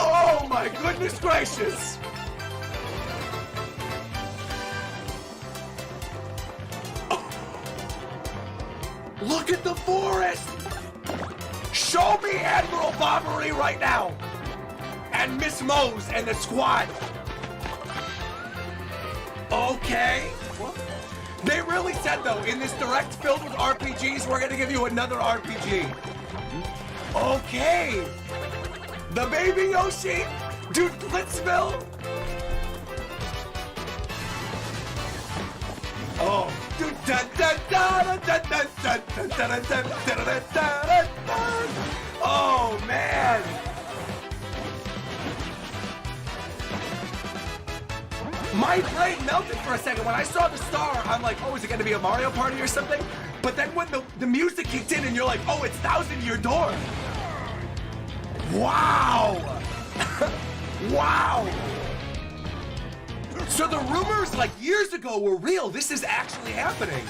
Oh my goodness gracious! Look at the forest! Show me Admiral Bobbery right now! And Miss Mose and the squad! Okay. They really said, though, in this direct filled with RPGs, we're gonna give you another RPG. Okay. The baby Yoshi. Dude, Blitzville. Oh, dude, oh man. My brain melted for a second. When I saw the star, I'm like, oh, is it gonna be a Mario Party or something? But then when the music kicked in and you're like, oh, it's Thousand Year Door. Wow. Wow. So the rumors like years ago were real. This is actually happening.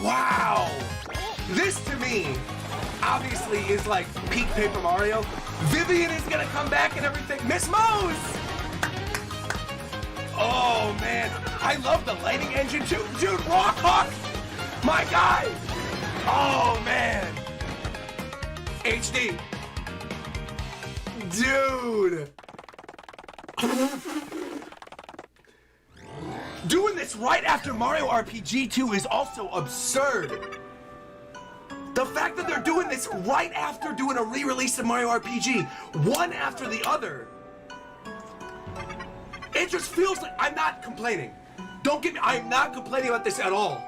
Wow. This to me, obviously, is like peak Paper Mario. Vivian is gonna come back and everything. Miss Mose! Oh man, I love the lighting engine too. Dude, Rock Hawk! My guy! Oh man. HD. Dude. Doing this right after Mario RPG 2 is also absurd. The fact that they're doing this right after doing a re-release of Mario RPG, one after the other, it just feels like, I'm not complaining. Don't get me, I'm not complaining about this at all.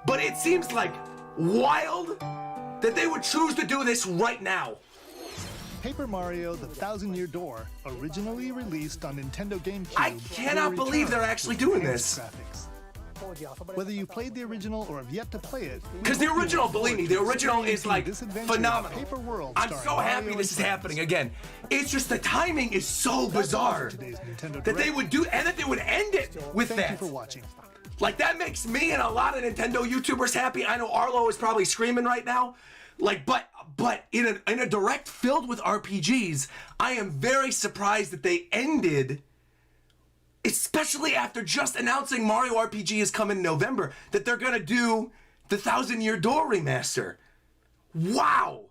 But it seems like wild that they would choose to do this right now. Paper Mario: The Thousand Year Door, originally released on Nintendo GameCube. I cannot believe they're actually doing this. Graphics. Whether you played the original or have yet to play it, because the original, believe me, the original is like this adventure phenomenal. Paper World I'm starring so happy Mario this is and happening friends. again. It's just the timing is so bizarre Today's Nintendo that they Direct. would do, and that they would end it with Thank you that. for watching. Like that makes me and a lot of Nintendo YouTubers happy. I know Arlo is probably screaming right now. Like, but in a direct filled with RPGs, I am very surprised that they ended, especially after just announcing Mario RPG is coming in November, that they're gonna do the Thousand Year Door remaster. Wow.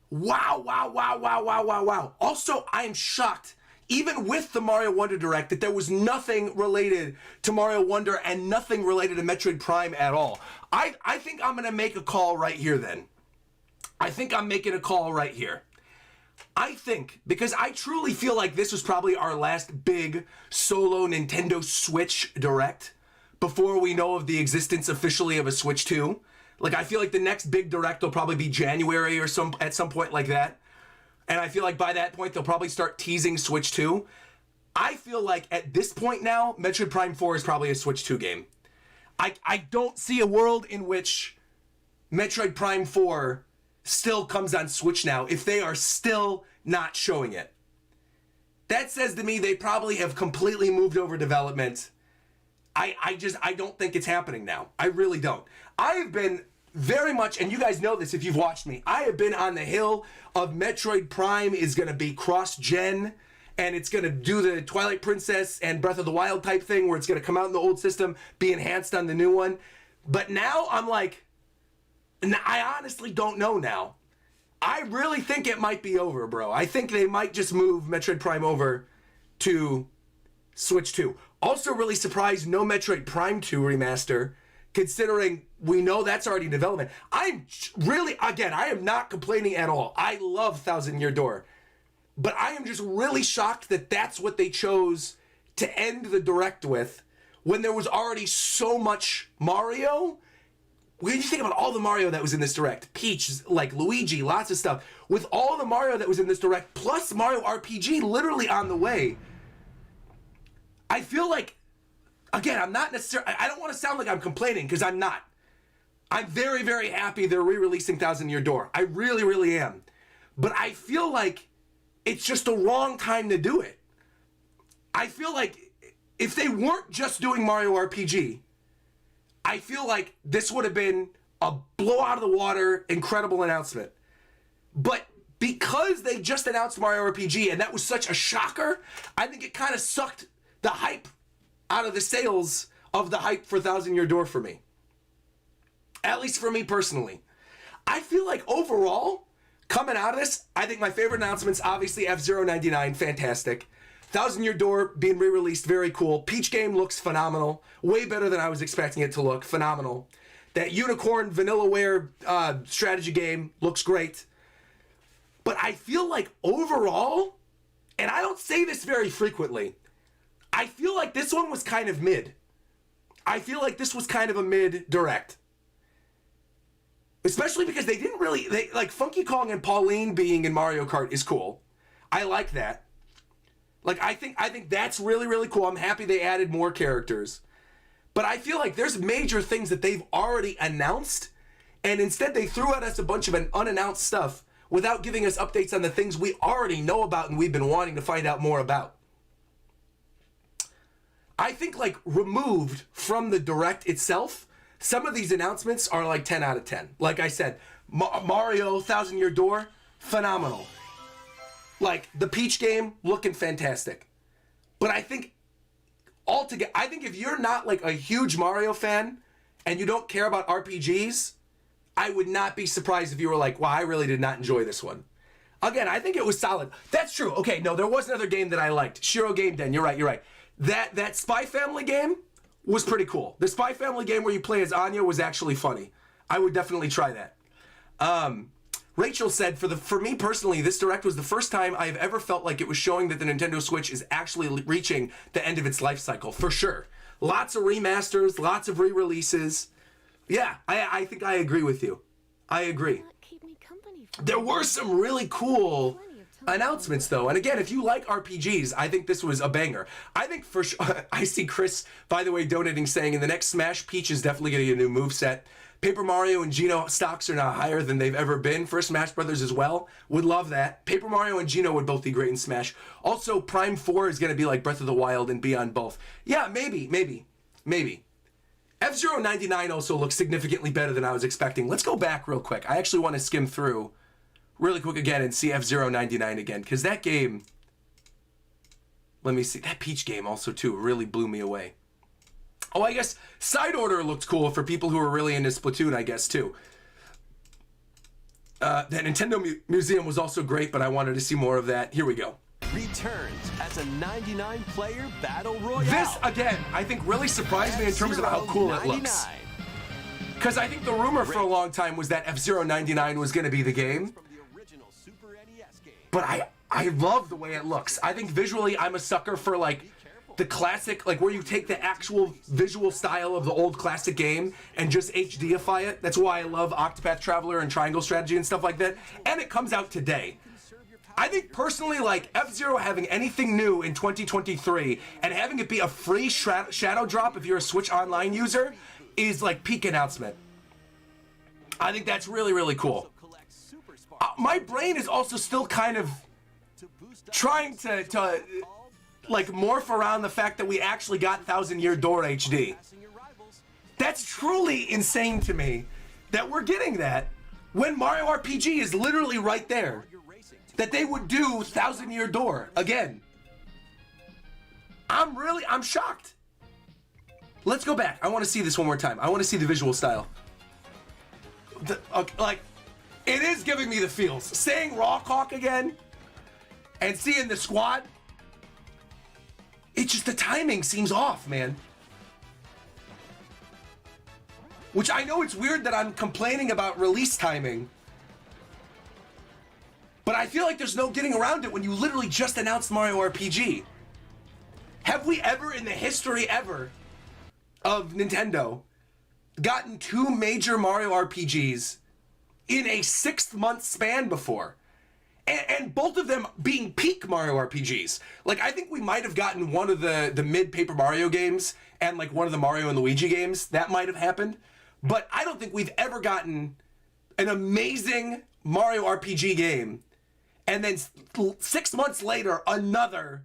Wow, wow, wow, wow, wow, wow, wow. Also, I am shocked, even with the Mario Wonder Direct, that there was nothing related to Mario Wonder and nothing related to Metroid Prime at all. I think I'm gonna make a call right here then. I think I'm making a call right here. I think, because I truly feel like this was probably our last big solo Nintendo Switch Direct before we know of the existence officially of a Switch 2. Like, I feel like the next big Direct will probably be January or at some point like that. And I feel like by that point, they'll probably start teasing Switch 2. I feel like at this point now, Metroid Prime 4 is probably a Switch 2 game. I don't see a world in which Metroid Prime 4 still comes on Switch now if they are still not showing it. That says to me they probably have completely moved over development. I don't think it's happening now. I really don't. I have been very much, and you guys know this if you've watched me, I have been on the hill of Metroid Prime is going to be cross-gen, and it's going to do the Twilight Princess and Breath of the Wild type thing where it's going to come out in the old system, be enhanced on the new one. But now I'm like, I honestly don't know now. I really think it might be over, bro. I think they might just move Metroid Prime over to Switch 2. Also really surprised no Metroid Prime 2 remaster, considering we know that's already in development. I'm really, again, I am not complaining at all. I love Thousand Year Door. But I am just really shocked that that's what they chose to end the Direct with when there was already so much Mario. When you think about all the Mario that was in this Direct, Peach, like Luigi, lots of stuff. With all the Mario that was in this Direct, plus Mario RPG literally on the way, I feel like, again, I'm not necessarily, I don't want to sound like I'm complaining, because I'm not. I'm very, very happy they're re-releasing Thousand Year Door. I really, really am. But I feel like it's just the wrong time to do it. I feel like if they weren't just doing Mario RPG, I feel like this would have been a blow out of the water, incredible announcement. But because they just announced Mario RPG, and that was such a shocker, I think it kind of sucked the hype out of the sales of the hype for Thousand Year Door for me. At least for me personally. I feel like overall, coming out of this, I think my favorite announcements, obviously F-Zero 99, fantastic. Thousand Year Door being re-released, very cool. Peach game looks phenomenal. Way better than I was expecting it to look. Phenomenal. That Unicorn Vanillaware strategy game looks great. But I feel like overall, and I don't say this very frequently, I feel like this one was kind of mid. I feel like this was kind of a mid direct. Especially because they didn't really, like Funky Kong and Pauline being in Mario Kart is cool. I like that. Like, I think that's really, really cool. I'm happy they added more characters. But I feel like there's major things that they've already announced, and instead they threw at us a bunch of unannounced stuff without giving us updates on the things we already know about and we've been wanting to find out more about. I think, like, removed from the Direct itself, some of these announcements are like 10 out of 10. Like I said, Mario Thousand Year Door, phenomenal. Like, the Peach game, looking fantastic. But I think, altogether, I think if you're not, like, a huge Mario fan and you don't care about RPGs, I would not be surprised if you were like, wow, I really did not enjoy this one. Again, I think it was solid. That's true. Okay, no, there was another game that I liked. Shiro Game Den, you're right. That Spy Family game was pretty cool. The Spy Family game where you play as Anya was actually funny. I would definitely try that. Rachel said, for me personally, this Direct was the first time I have ever felt like it was showing that the Nintendo Switch is actually reaching the end of its life cycle, for sure. Lots of remasters, lots of re-releases. Yeah, I think I agree with you. I agree. There were some really cool announcements, though. And again, if you like RPGs, I think this was a banger. I think for sure, I see Chris, by the way, donating, saying in the next Smash, Peach is definitely going to get a new moveset. Paper Mario and Geno stocks are now higher than they've ever been for Smash Brothers as well. Would love that. Paper Mario and Geno would both be great in Smash. Also, Prime 4 is going to be like Breath of the Wild and be on both. Yeah, maybe. F-Zero 99 also looks significantly better than I was expecting. Let's go back real quick. I actually want to skim through really quick again and see F-Zero 99 again, because that game, let me see, that Peach game also too really blew me away. Oh, I guess Side Order looked cool for people who are really into Splatoon, I guess, too. The Nintendo Museum was also great, but I wanted to see more of that. Here we go. Returns as a 99-player battle royale. This, again, I think really surprised me in terms of how cool it looks. Because I think the rumor for a long time was that F-Zero 99 was going to be the game. But I love the way it looks. I think visually I'm a sucker for, like, the classic, like where you take the actual visual style of the old classic game and just HDify it. That's why I love Octopath Traveler and Triangle Strategy and stuff like that. And it comes out today. I think personally, like, F-Zero having anything new in 2023 and having it be a free shadow drop if you're a Switch Online user is like peak announcement. I think that's really, really cool. My brain is also still kind of trying to like morph around the fact that we actually got Thousand Year Door HD. That's truly insane to me that we're getting that when Mario RPG is literally right there. That they would do Thousand Year Door again. I'm shocked. Let's go back. I want to see this one more time. I want to see the visual style. Like, it is giving me the feels. Saying Rawkhawk again and seeing the squad. It's just the timing seems off, man. Which I know it's weird that I'm complaining about release timing. But I feel like there's no getting around it when you literally just announced Mario RPG. Have we ever in the history ever of Nintendo gotten two major Mario RPGs in a 6-month span before? And both of them being peak Mario RPGs. Like, I think we might have gotten one of the mid Paper Mario games and like one of the Mario and Luigi games. That might have happened. But I don't think we've ever gotten an amazing Mario RPG game and then 6 months later, another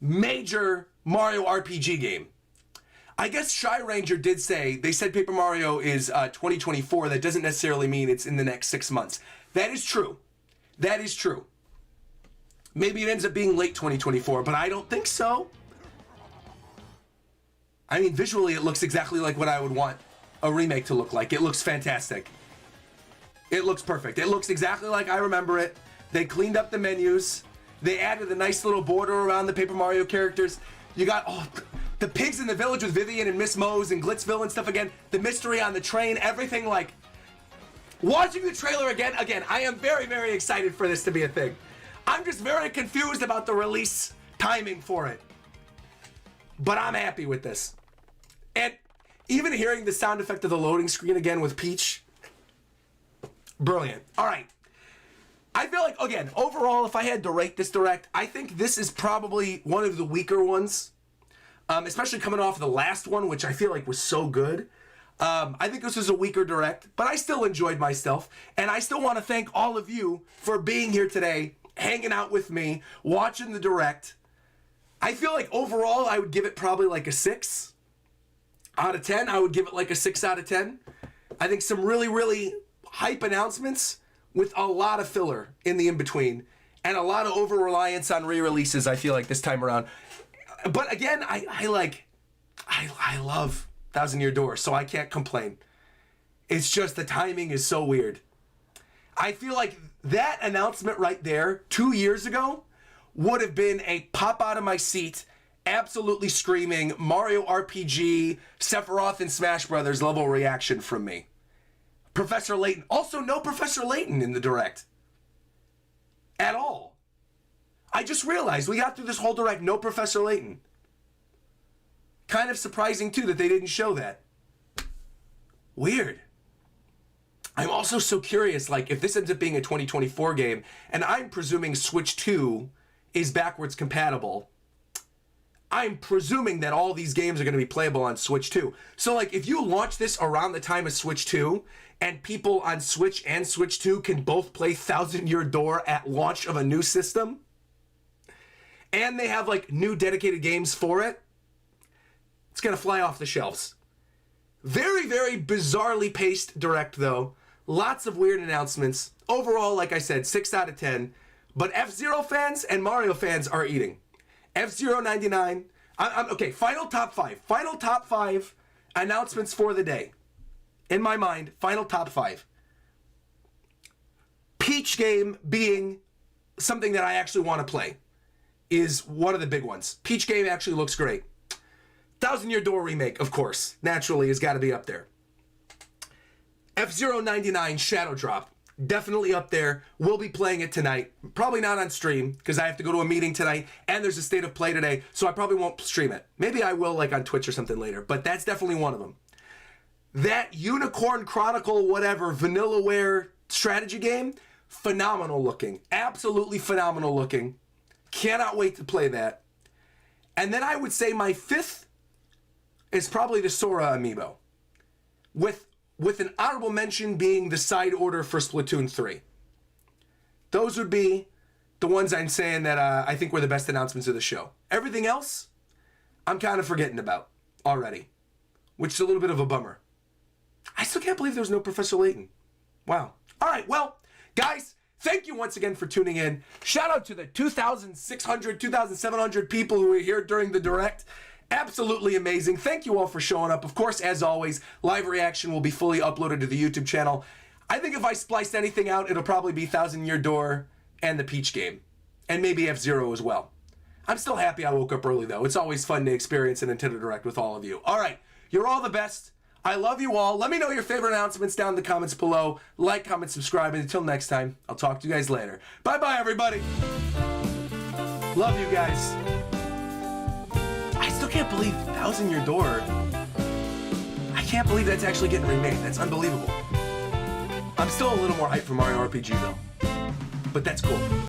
major Mario RPG game. I guess Shy Ranger did say, they said Paper Mario is 2024. That doesn't necessarily mean it's in the next 6 months. That is true. That is true. Maybe it ends up being late 2024, but I don't think so. I mean, visually it looks exactly like what I would want a remake to look like. It looks fantastic. It looks perfect. It looks exactly like I remember it. They cleaned up the menus. They added a nice little border around the Paper Mario characters. You got the pigs in the village with Vivian and Miss Mose and Glitzville and stuff again. The mystery on the train, everything like... Watching the trailer again, I am very, very excited for this to be a thing. I'm just very confused about the release timing for it. But I'm happy with this. And even hearing the sound effect of the loading screen again with Peach, brilliant. All right. I feel like, again, overall, if I had to rate this Direct, I think this is probably one of the weaker ones, especially coming off the last one, which I feel like was so good. I think this was a weaker Direct, but I still enjoyed myself, and I still want to thank all of you for being here today, hanging out with me, watching the Direct. I feel like overall, I would give it probably like a 6 out of 10. I would give it like a 6 out of 10. I think some really, really hype announcements with a lot of filler in the in-between and a lot of over-reliance on re-releases, I feel like, this time around. But again, I love Thousand Year Door, so I can't complain. It's just the timing is so weird. I feel like that announcement right there 2 years ago would have been a pop out of my seat, absolutely screaming Mario RPG, Sephiroth and Smash Brothers level reaction from me. Professor Layton. Also, no Professor Layton in the Direct. At all. I just realized we got through this whole Direct, no Professor Layton. Kind of surprising, too, that they didn't show that. Weird. I'm also so curious, like, if this ends up being a 2024 game, and I'm presuming Switch 2 is backwards compatible, I'm presuming that all these games are going to be playable on Switch 2. So, like, if you launch this around the time of Switch 2, and people on Switch and Switch 2 can both play Thousand Year Door at launch of a new system, and they have, like, new dedicated games for it, it's going to fly off the shelves. Very, very bizarrely paced Direct, though. Lots of weird announcements. Overall, like I said, 6 out of 10. But F-Zero fans and Mario fans are eating. F-Zero 99. Okay, final top 5. Final top 5 announcements for the day. In my mind, final top 5. Peach game being something that I actually want to play is one of the big ones. Peach game actually looks great. Thousand Year Door remake, of course, naturally has got to be up there. F-Zero 99 Shadow Drop, definitely up there. We'll be playing it tonight. Probably not on stream, because I have to go to a meeting tonight, and there's a State of Play today, so I probably won't stream it. Maybe I will, like, on Twitch or something later, but that's definitely one of them. That Unicorn Chronicle, whatever, Vanillaware strategy game, phenomenal looking. Absolutely phenomenal looking. Cannot wait to play that. And then I would say my 5th is probably the Sora amiibo. With an honorable mention being the side order for Splatoon 3. Those would be the ones I'm saying that I think were the best announcements of the show. Everything else, I'm kind of forgetting about already, which is a little bit of a bummer. I still can't believe there was no Professor Layton. Wow. All right, well, guys, thank you once again for tuning in. Shout out to the 2,600, 2,700 people who were here during the Direct. Absolutely amazing. Thank you all for showing up. Of course, as always, live reaction will be fully uploaded to the YouTube channel. I think if I spliced anything out, it'll probably be Thousand Year Door and the Peach game. And maybe F-Zero as well. I'm still happy I woke up early, though. It's always fun to experience a Nintendo Direct with all of you. All right, you're all the best. I love you all. Let me know your favorite announcements down in the comments below. Like, comment, subscribe, and until next time, I'll talk to you guys later. Bye-bye, everybody. Love you guys. I still can't believe Thousand Year Door. I can't believe that's actually getting remade. That's unbelievable. I'm still a little more hyped for Mario RPG, though. But that's cool.